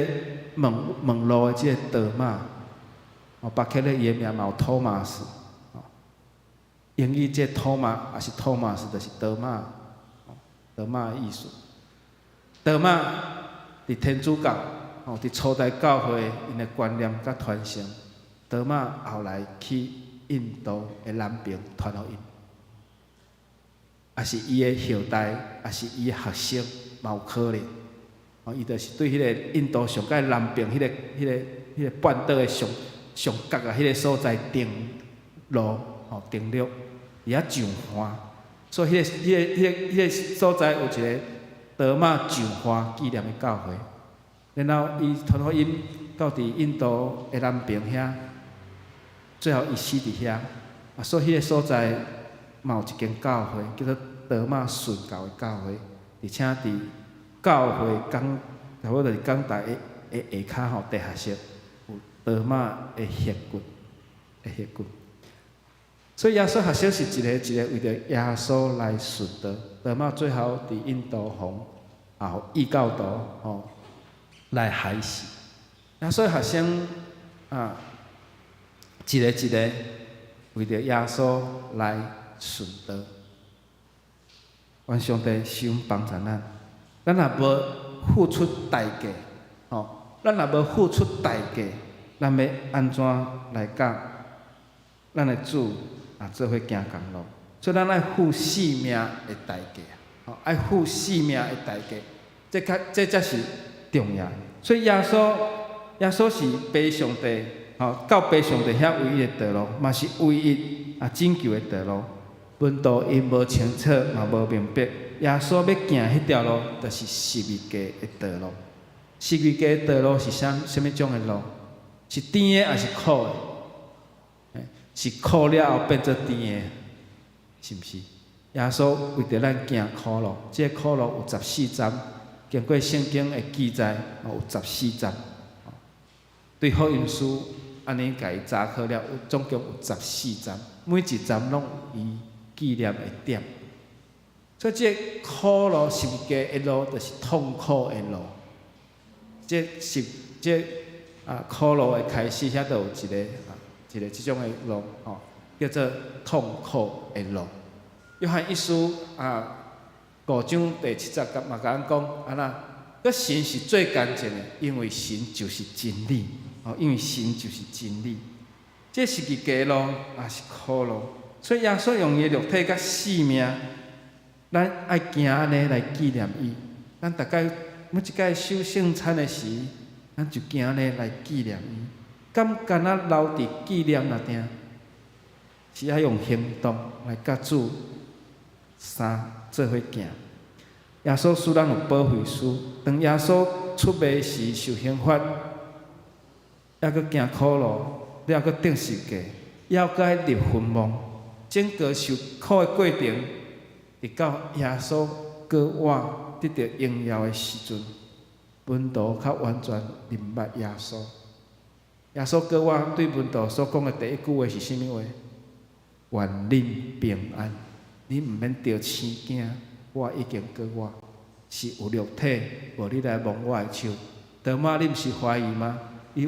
问路的即个德玛，巴克勒伊的名嘛有托马斯，英语即个托马也是托马斯，就是德玛，德玛的意思。德玛伫天主教，伫初代教会因的观念甲传承，德玛后来去印度的南边传福音，也是伊的后代，也是伊的学生，嘛有可能。伊就是对迄个印度上界南边迄个半岛的上角啊，迄个所在定路定律，伊遐上花，所以迄个所在有一个德玛上花纪念的教会。然后伊传福音到伫印度的南边遐，最后伊死伫遐。所以迄个所在嘛有一间教会，叫做德玛顺教的教会，而且伫教会讲，差不多就是讲台的下骹地下室有德玛的血骨，所以耶稣学生是一个为着耶稣来顺道。德玛最后伫印度红异教徒来害死。所以学生一个为着耶稣来顺道，愿上帝想帮助咱。咱若无付出代价，咱若无付出代价，咱要安怎来甲咱的主做伙行公路？所以咱爱付性命的代价，爱付性命的代价，这才是重要。所以耶稣是爸上帝，到爸上帝遐唯一的道路，嘛是唯一拯救的道路。本道因无清楚，嘛无明白。耶稣要行迄条路，就是十字架的道路。十字架的道路是啥物种的路？是甜的还是苦的？是苦了后变做甜的，是毋是？耶稣为着咱行苦路，这个苦路有14站，经过圣经的记载，有14站。对福音书安尼甲伊查考了，总共有14站，每一站拢有伊纪念的点。所以这苦路十字架的路，就是痛苦的路。苦路的开始，遐都有一个即种的路，叫做痛苦的路。约翰一书5章第7节嘛甲咱讲，个神是最干净的，因为神就是真理。因为神就是真理。这十字架路也是苦路，所以耶稣用伊的肉体甲性命。咱爱行安尼来纪念伊，咱大概每一届守圣餐的时，咱就行安尼来纪念伊。敢干那留伫纪念那定，是爱用行动来甲主做伙行。耶稣使咱有保惠师，当耶稣出卖时受刑罚，还佫行苦路，了佫钉十字架，还佫入坟墓，整个受苦的过程。直到耶稣过活得到荣耀的时阵，门徒较完全明白耶稣。耶稣过活对门徒所讲的第一句话是甚物话？愿恁平安，你毋免着生惊，我已经过活，是有肉体，无你来摸我的手。多玛，你毋是怀疑吗？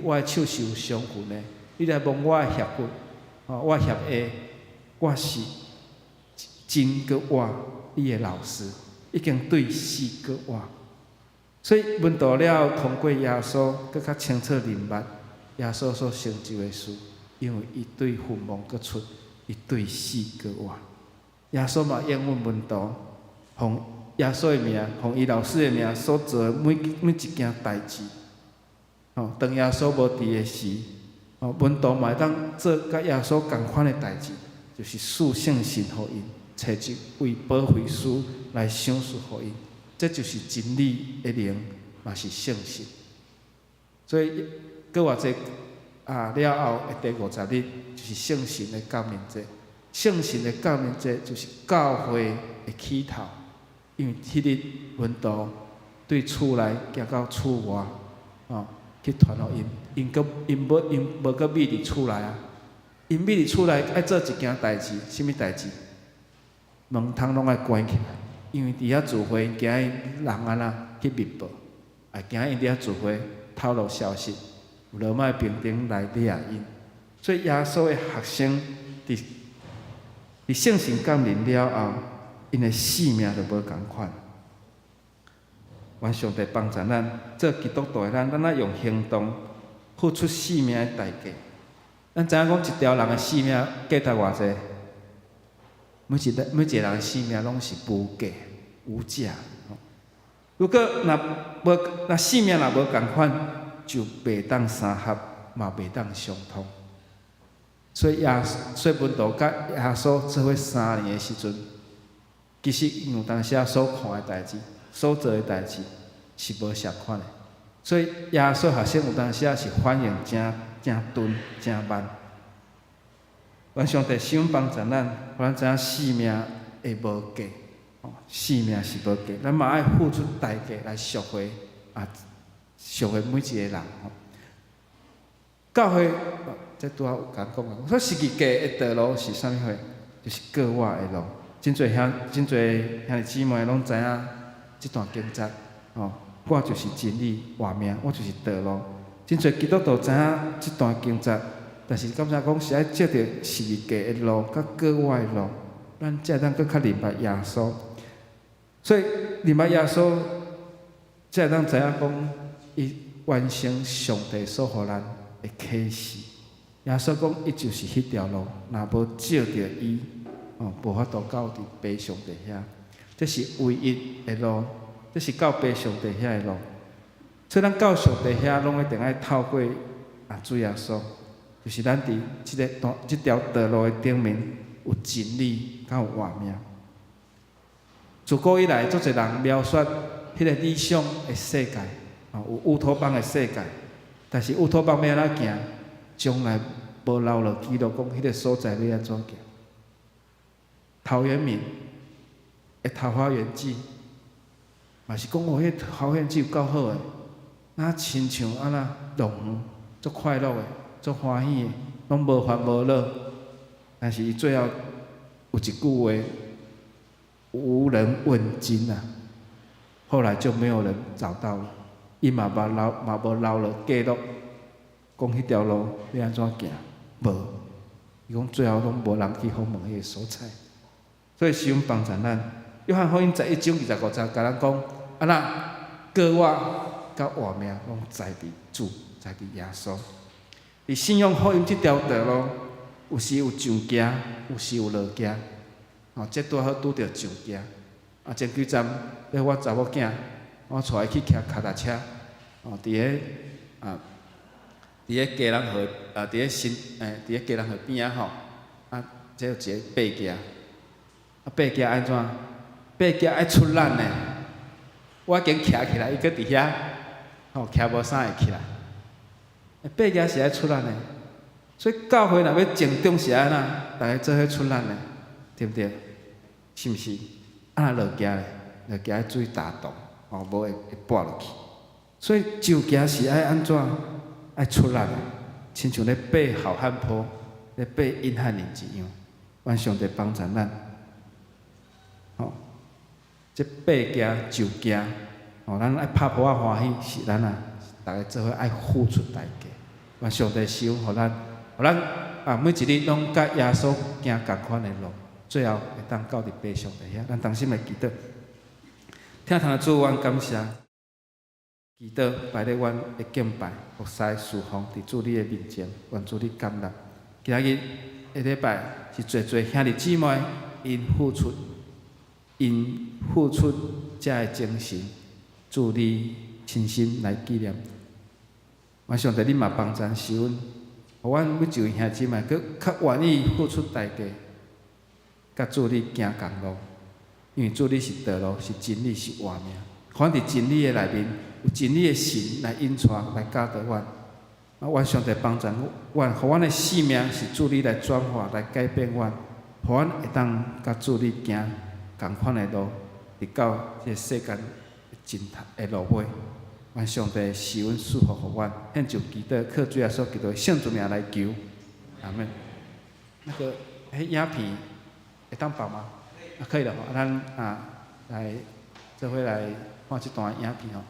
我的手是有伤痕的，你来摸我的肋骨，我肋下，我是。真个活，你的老师已经对死个活，所以问到了通过耶稣，更较清楚明白，耶稣所成就的事，因为伊对坟墓搁出，伊对死搁活。耶稣嘛应允门徒，奉耶稣的名，奉伊老师的名所做的每一件代志。当耶稣无伫的时，门徒嘛会当做甲耶稣共款的代志，就是赐圣神互因，找一位保惠师来赏赐互因。这就是真理的灵，嘛是圣神。所以，搁偌济了后的第50日，就是圣神的感恩节。圣神的感恩节就是教会的起头，因为迄日门徒对厝内行到厝外，去传互因无搁秘伫厝内啊，因秘伫厝内爱做一件代志，什物代志？门窗拢爱关起来，因为伫遐聚会，惊人安那去密报，也惊因伫遐聚会透露消息，有罗马兵丁来掠因，所以耶稣的学生伫圣神感人了后，因的性命就无共款。愿上帝帮助咱做基督徒的咱爱用行动付出性命的代价。咱知影讲一条人的性命价值偌济？每一个人的性命拢是无价无价。如果若性命若无共款，就袂当相合，嘛袂当相通。所以门徒甲耶稣做伙3年的时阵，其实因有当时所看的代志、所做的代志是无相款的。所以耶稣学生有当时是反应真钝、真慢。愿上帝想帮助咱，互咱知影性命会无价，性命是无价，咱嘛爱付出代价来赎回赎回每一个人。教会，这拄仔有甲讲啊，我说十字架的道路是啥物货？就是过我的路。真侪兄弟姊妹拢知影这段经节，我就是真理活命，我就是道路。真侪基督徒知影这段经节，但是感谢讲是爱借着十字架的路，甲过我的路，咱才会当搁较明白耶稣。所以明白耶稣，才会当知影讲，伊完成上帝所互咱的启示。耶稣讲，伊就是迄条路，若无照着伊，无法度到伫爸上帝遐。这是唯一的路，这是到爸上帝遐的路。所以咱到上帝遐，拢一定爱透过主耶稣，就是咱伫即条道路的顶面有真理，甲有活命。自古以来，足侪人描述迄个理想的世界，有乌托邦的世界，但是乌托邦要安怎行？从来无留落记录讲迄个所在要安怎行。陶渊明的《桃花源记》嘛是讲迄个桃花源记有够好诶，那亲像安那浪花，足快乐诶，足欢喜诶，拢无烦无恼。但是伊最后有一句话，无人问津啊。后来就没有人找到了，伊嘛无留落记录，讲迄条路要安怎行，无。伊讲最后拢无人去访问迄个所在。所以神帮助咱，约翰福音11章25节，甲咱讲，那过我甲活命拢在伫主，在伫耶稣。伫信仰福音这条道路，有时有上行，有时有落行。这拄好拄着上行。前几站，我查某囝，我带伊去骑脚踏车，伫个家人河，伫个家人河边吼，这有一个爬架。爬架安怎？爬架爱出力呢？我已经徛起来，伊搁伫遐，徛无啥会起来。爬架是爱出力呢，所以教会若要成长是安那，大家做伙出力呢，对不对？是毋是？落架咧，落架爱注意打动，无会跌落去。所以上行是爱安怎？爱出力的，亲像咧爬好汉坡，咧爬英汉林一样。愿上帝帮助咱。这爬行、就行，咱爱拍破欢喜，是咱大家做伙爱付出代价。愿上帝收，互咱每一日拢甲耶稣行同款的路，最后会当到伫爸上帝遐。咱同心来祈祷，听堂的主，阮感谢。祈祷摆咧阮的敬拜、服侍、侍奉伫主你的面前，愿主你感纳。今仔日下礼拜是侪兄弟姊妹因付出才会精神，主你亲身来纪念。愿上帝你嘛帮咱施恩，互阮每一位兄弟姊妹佫较愿意付出代价，甲主你行共路。因为主你是道路，是真理，是活命。反伫真理的内面，有真理的神来引带、来教导阮。愿上帝帮助阮，互阮的生命是主你来转化、来改变阮，互阮会当甲主你行共款的路，直到这世间尽头的路尾。愿上帝施恩赐福互阮，献上祈祷，靠主耶稣基督圣主名来求，阿门。那个，影片会当放吗？可以了，咱来做伙来看这段影片吼。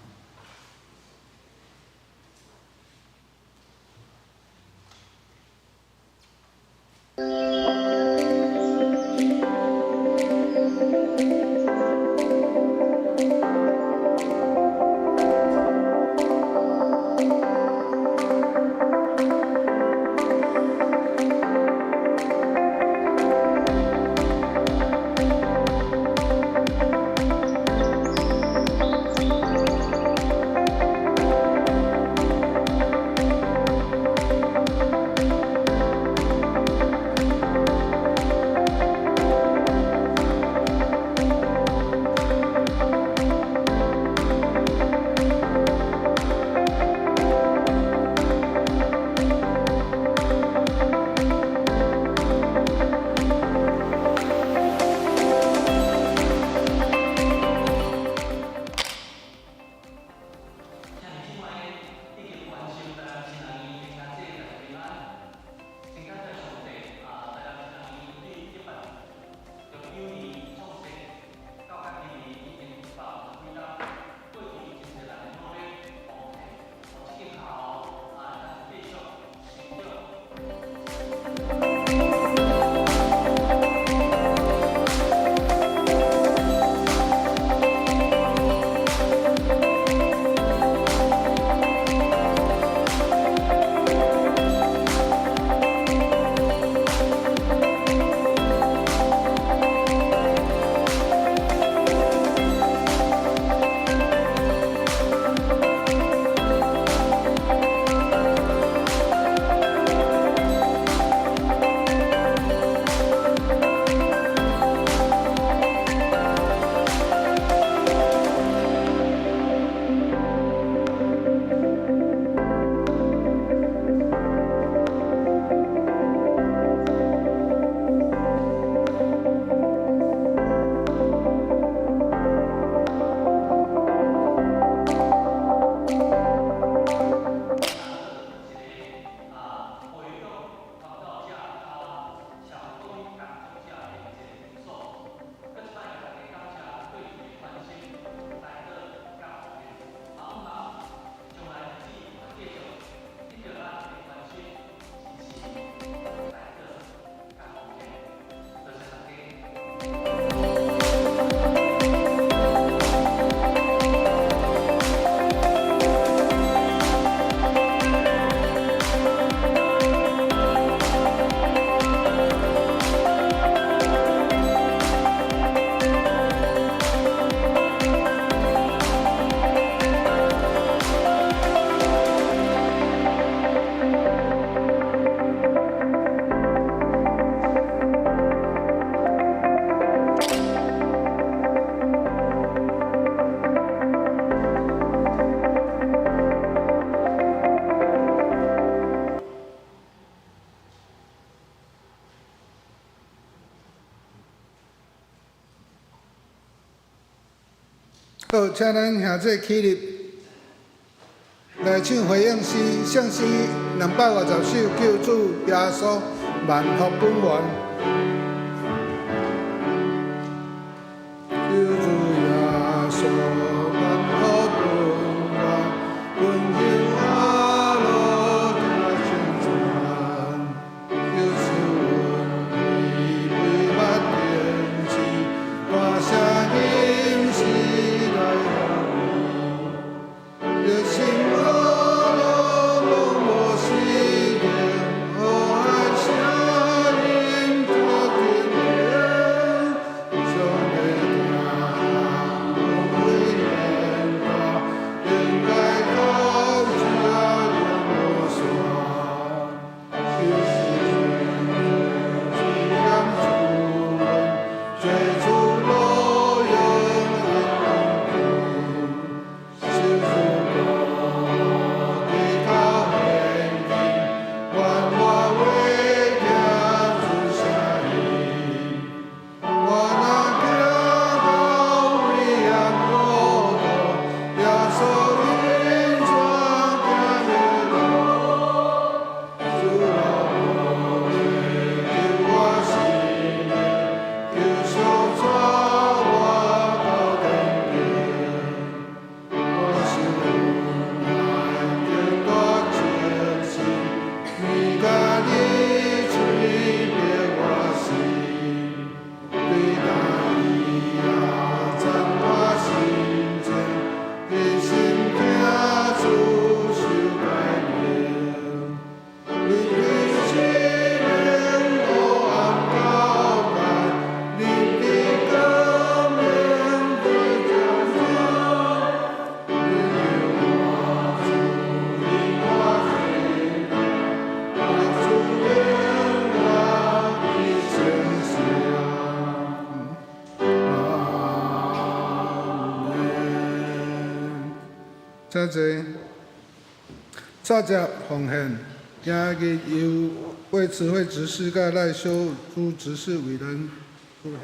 好，请咱兄弟起立，来唱回应诗，圣诗250首，救主耶稣万福本源。救主耶稣万福本源，本应阿罗加圣传，救赎恩为万天际，大声音是来。请坐。插接奉献，今日由魏慈惠执事甲赖修珠执事为咱出献。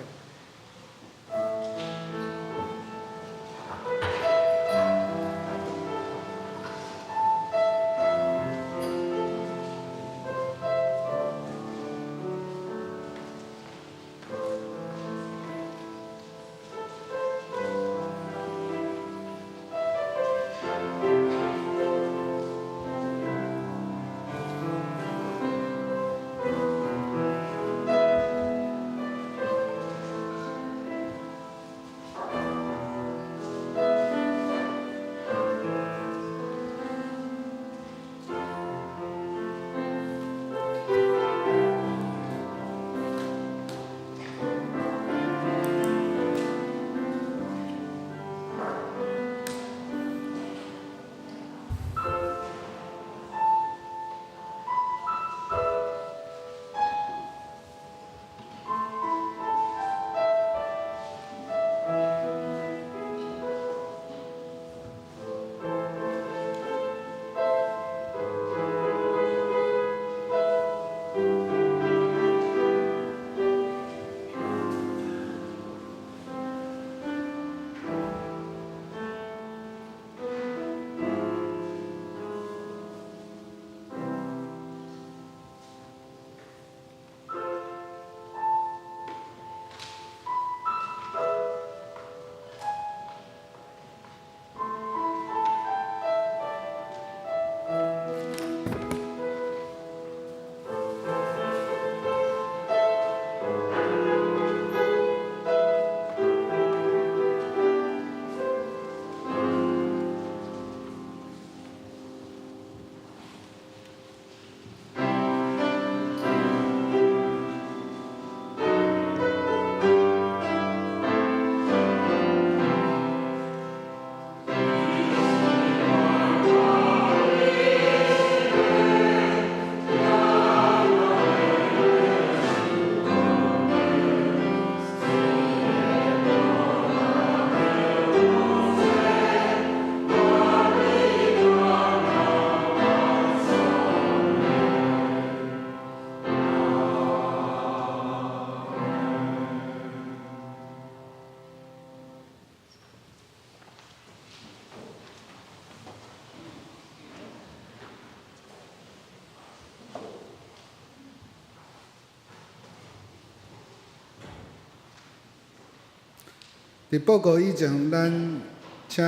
伫报告以前，咱请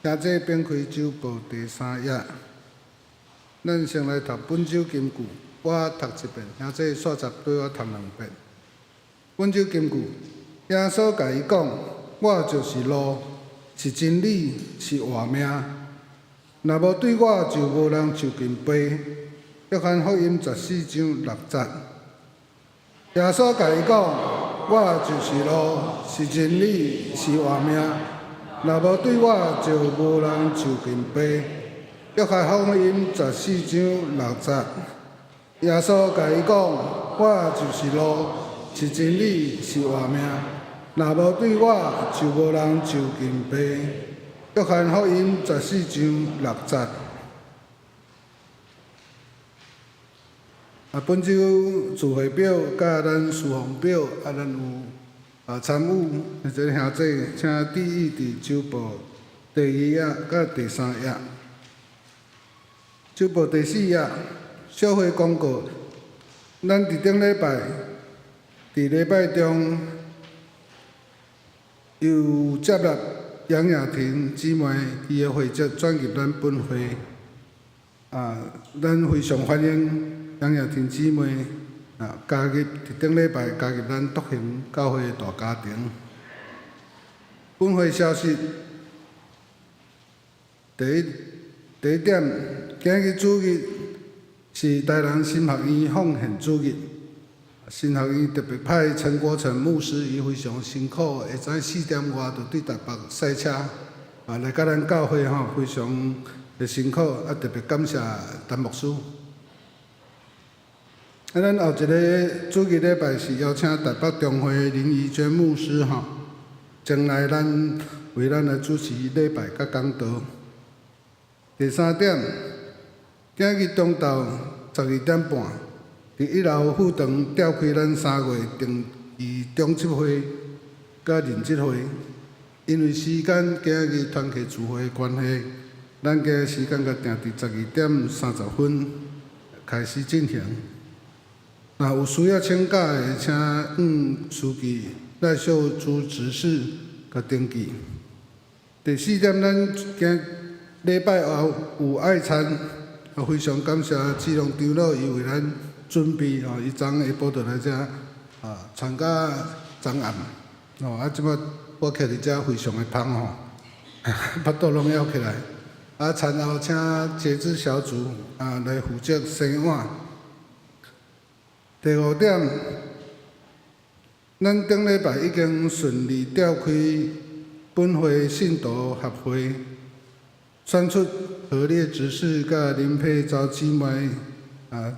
兄弟编开周报第3页。咱先来读本周金句，我读一遍，兄弟煞接对我读2遍。本周金句，耶稣甲伊讲：“我就是路，是真理，是活命。若无对我，就无人就近爸。”约翰福音14章6节。耶稣甲伊讲。我就是路，是真理，是活命。若无对我，就无人就近爸。约翰福音14章6节。耶稣甲伊讲：我就是路，是真理，是活命。若无对我，就无人就近爸。约翰福音14章6节。本周聚会表甲咱事奉表，咱有参与即个兄弟，请注意伫周报第2页甲第3页。周报第4页，小会广告。咱伫顶礼拜，伫礼拜中又接纳杨雅婷姊妹伊的会籍转入咱本会，咱非常欢迎。杨雅婷姊妹加入伫顶礼拜加入咱独行教会大家庭。本会消息，第一点，今日主日是台南新学院奉献主日。新学院特别派陈国成牧师，伊非常辛苦，下早4点外就对台北赛车，来甲咱教会非常的辛苦，特别感谢陈牧师。咱后一个主日礼拜是邀请台北中会林怡娟牧师前来为咱来主持礼拜甲讲道。第三点，今日中昼12点半，伫1楼副堂召开咱3月定期中执会甲认职会。因为时间今日团契聚会的关系，咱今日时间甲定伫12点30分开始进行。若有需要请假的，请书记赖秀珠执事甲登记。第4点，咱今礼拜后有爱餐，非常感谢志龙长老伊为咱准备伊昨下晡就来遮参加昨暗即摆我徛伫遮非常的芳巴肚拢枵起来。餐后请节制小组来负责洗碗。第5点，咱顶礼拜已经顺利召开本会信徒合会，选出何烈执事甲林佩昭姊妹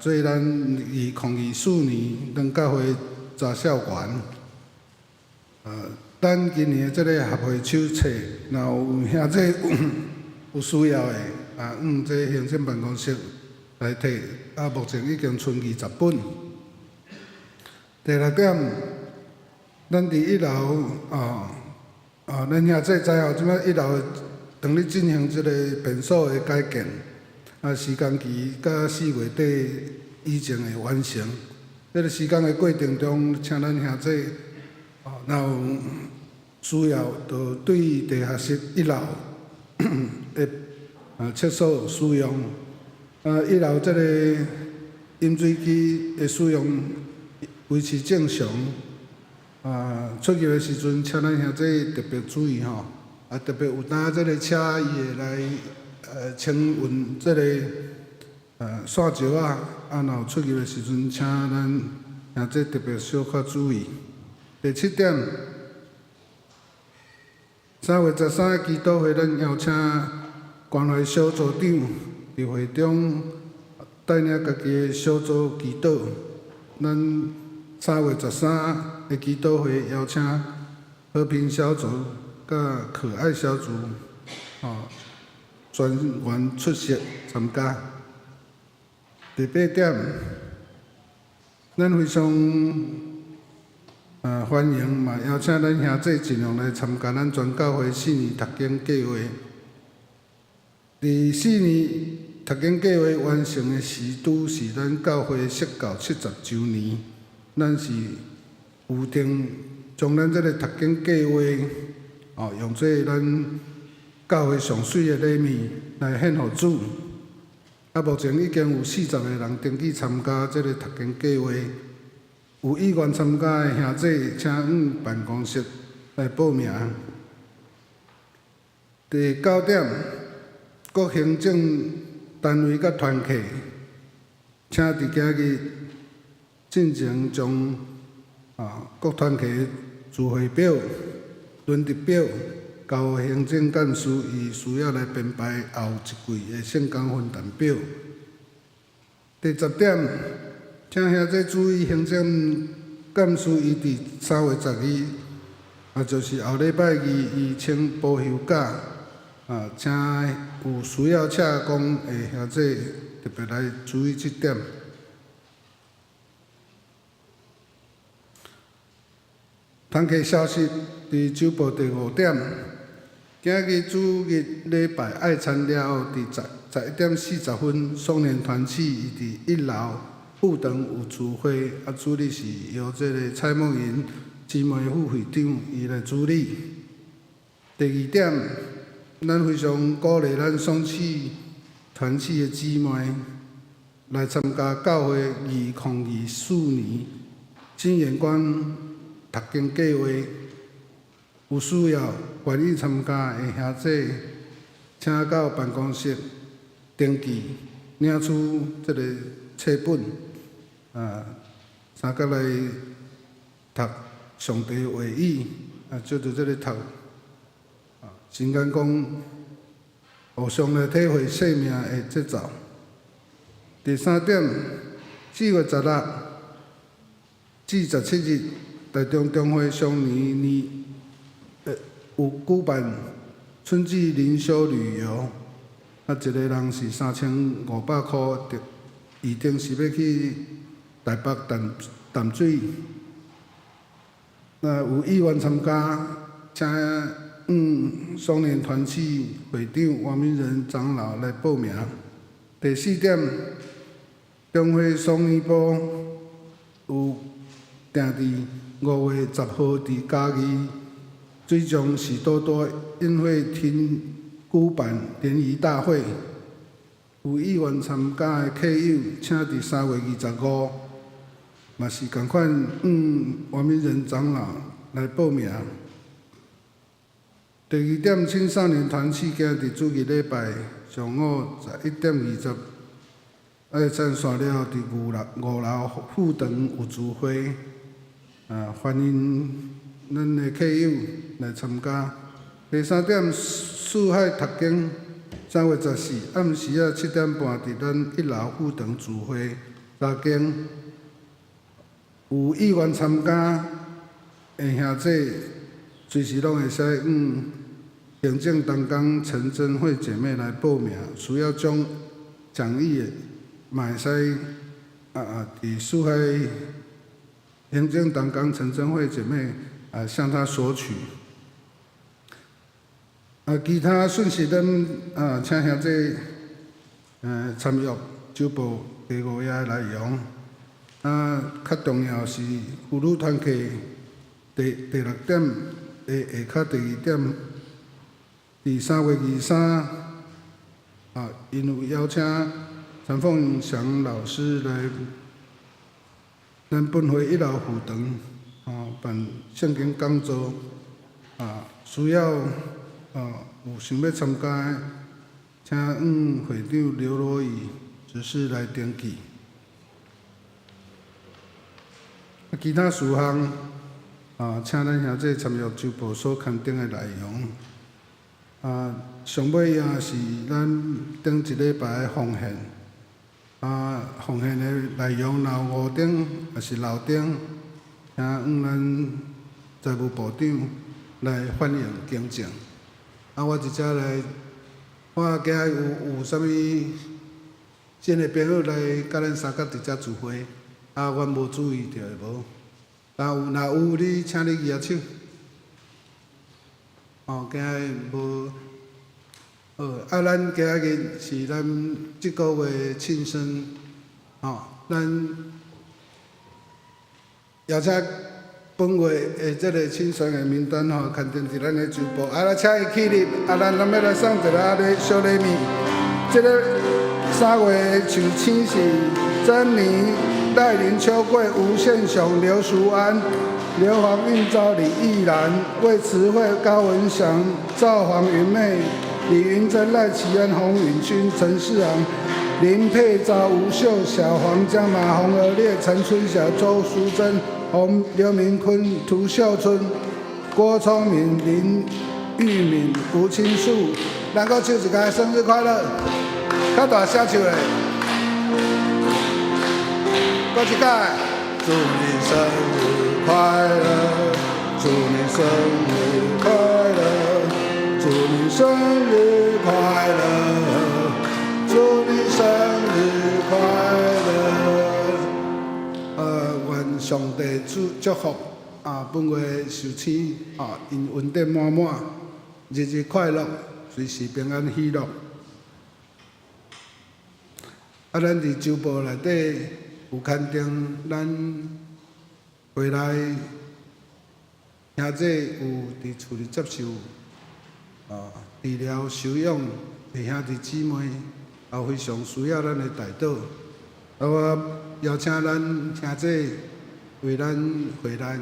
做咱2024年两教会查校员。咱今年即个合会手册，若有兄弟有需要的，这行政办公室来摕。目前已经剩20本。第6点，咱伫1楼咱兄弟知后，即摆1楼当咧进行即个便所的改建，时间期到4月底以前会完成。这个时间的过程中，请咱兄弟若有需要，就对地下室1楼的厕所使用，1楼这个饮水机的使用维持正常。出入的时阵，请咱兄弟特别注意吼，特别有当这个车伊会来清运这个线石若有出入的时阵，请咱兄弟特别小可注意。第7点，3月13日祈祷会，咱邀请关怀小组长伫会中带领家己的小组祈祷。咱3月13日的祈祷会邀请和平小组甲可爱小组专员出席参加。第8点，咱非常欢迎嘛，邀请咱兄弟尽量来参加咱全教会4年读经计划。第4年读经计划完成的时拄是咱教会设教70周年，咱是有定将咱这个读经计划用做咱教会上水的礼物来献互主。目前已经有40个人登记参加这个读经计划。有意愿参加的兄弟，请办公室来报名。第9点，各行政单位甲团契，请伫今日进前将各团契聚会表、轮值表交行政干事，伊需要来编排后一季的圣工分担表。第10点。请兄弟注意，行政干事伊伫3月12日，就是后礼拜二，伊请保休假，请有需要洽公的兄弟特别来注意这点。团契消息伫周报第5点，今日主日礼拜爱餐了后，伫11点40分，双联团契伊伫1楼。副堂有聚会，主理是由这个蔡梦云姊妹副会长伊来主理。第2点，咱非常鼓励咱双气团契的姊妹来参加教会2024年真言观读经计划。有需要愿意参加的兄弟，请到办公室登记，领取这个册本。三甲来读上帝话语，就伫这里读。真言讲，互相来体会生命的节奏。第3点，4月16至17日，台中中会上年有举办春季灵修旅游，一个人是3500块，预定是要去台北淡水。有意愿参加，请双年团契会长王明仁长老来报名。第4点，中华双年部有定伫5月10号伫嘉义水上许多多宴会厅举办联谊大会，有意愿参加的客友，请伫3月25，嘛是共款王明仁长老来报名。第2点，青少年团契今日主日礼拜上午11点20，爱赞线了伫5楼副堂有聚会，欢迎咱的客友来参加。第3点，四海读经3月14暗时7点半伫咱1楼副堂聚会查经，有意愿参加的兄弟，随时拢会使行政同工陈真慧姐妹来报名，需要将讲义的嘛会使伫四海行政同工陈真慧姐妹向她索取。其他讯息咱请兄弟参与周报第5页的内容。较重要是妇女团契第6点下骹第2点，伫3月23，因有邀请陈凤祥老师来咱本会1楼副堂办圣经讲座，需要有想要参加的，请会长刘罗宇执事来登记。其他事项请咱兄弟参与周报所刊登的内容。上尾是咱顶一礼拜的奉献，奉献的内容若有误顶也是漏顶，请咱财务部长来反映更正。我直接来，我今有啥物新的朋友来甲咱三角直接聚会，阮无注意着无。若有你，请你举手。今日无。咱今日是咱即个月庆生，咱邀请本月的即个庆生的名单刊登伫咱的周报。来请伊起立，咱要来送一个小礼物。即个3月的寿星是珍妮、赖林、秋桂、吴宪雄、刘淑安、刘黄韵昭、李义兰、魏慈慧、高文祥、赵黄云妹、李云珍、赖启安、洪允勋、陈世昂、林佩昭、吴秀、小黄江、马洪儿烈、陈春晓、周淑珍、刘明坤、涂秀春、郭聪明、林玉敏、吴清树，咱搁唱一个生日快乐，较大声唱嘞，搁一届，祝你生日快乐，祝你生日快乐，祝你生日快乐，祝你生日快乐。愿上帝祝福本月寿星因恩典满满，日日快乐，随时平安喜乐。咱伫周报内底有刊登，咱回来兄弟有伫厝里接受治疗收养的兄弟姊妹，也非常需要咱的代祷。我邀请咱兄弟为咱回来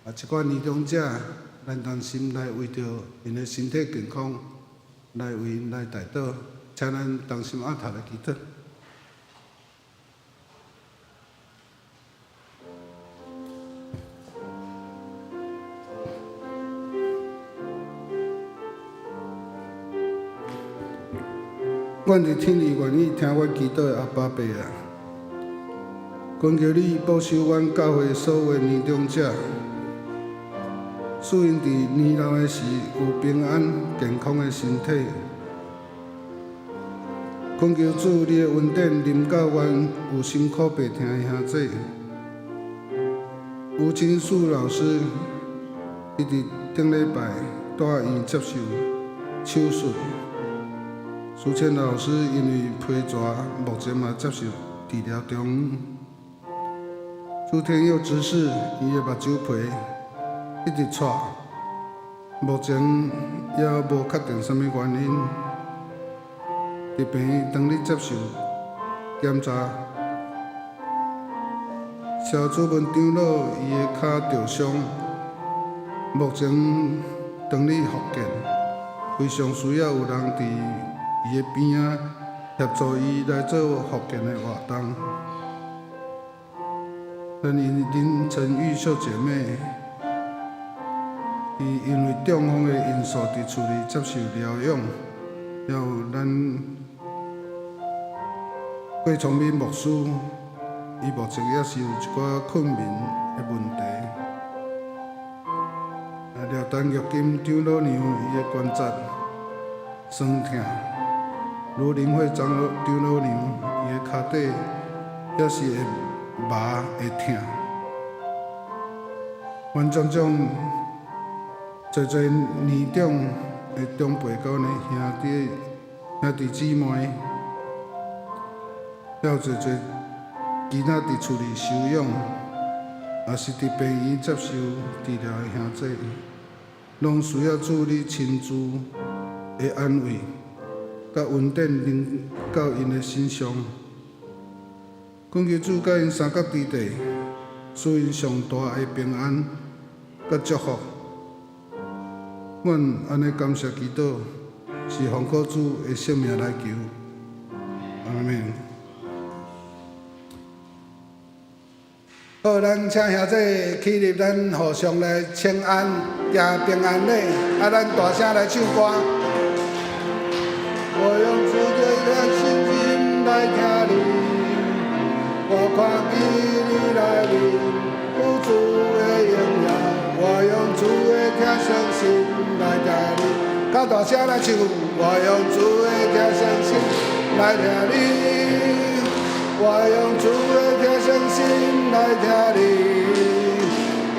一寡年长者，咱同心来为着因的身体健康，来为因来代祷，请咱同心压头来祈祷。愿伫天里愿意听阮祈祷的阿爸爸啊，恳求你保守阮教会所有的年长者，使因伫年老的时有平安健康的身体，恳求主你的恩典临到阮有辛苦白听的兄弟。吴金树老师，伊伫顶礼拜住院接受手术。苏倩老师因为皮蛇，目前嘛接受治疗中。朱天佑执事，伊的目睭皮一直扯，目前也无确定什么原因。伫病院当日接受检查。萧主文长老伊的脚受伤，目前当日复健，非常需要有人伫伊的边仔协助伊来做复健的活动。咱林陈玉秀姐妹，伊因为中风的因素伫厝里接受疗养，还有咱郭崇明牧师，伊目前也是有一寡困眠的问题。廖丹玉金长老娘伊的关节酸痛，卢林慧长老娘伊的脚底也是会麻会痛。阮种种侪年长的长辈甲阮的兄弟姊妹，还有侪其他伫厝里休养，也是伫病院接受治疗的兄弟，拢需要主你亲自的安慰，甲恩典临到因的身上。恳求主甲因三角之地，赐因上大的平安甲祝福。阮安尼感谢祈祷，是奉靠主的圣名来求，阿门。好，咱请兄弟起立，咱互相来请安，行平安礼。啊，咱大声来唱歌。我用主的信心来听你，我看见你来临，有主的荣耀。我用主的听相信来听你，较大声来唱。我用主的听相信来听你。我用主的听相信来听你，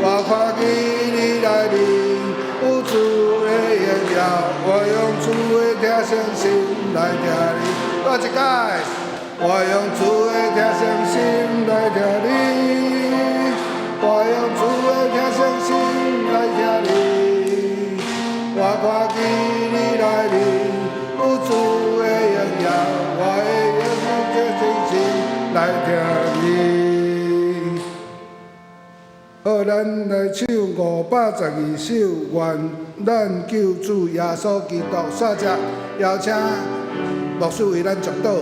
我看见你来临，有主的荣耀。我用主的听相信来听你，再一届。我用主的听相信来听你，我用主的听相信来听你，我看见你来临，有主的荣耀。我的相信来听你。好，咱来唱512首《愿咱救主耶稣基督》，煞只邀请牧师为咱祝祷。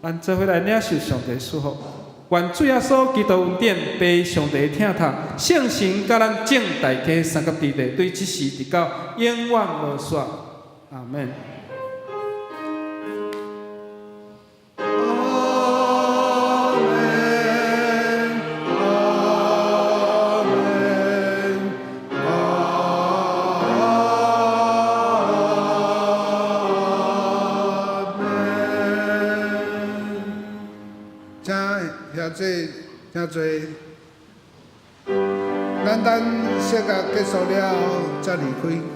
咱做伙来领受上帝祝福，愿主耶稣基督恩典被上帝听透，圣神甲咱正大家三角之地，对即时直到永远无煞。阿门。侪。咱等小甲结束了后才离开。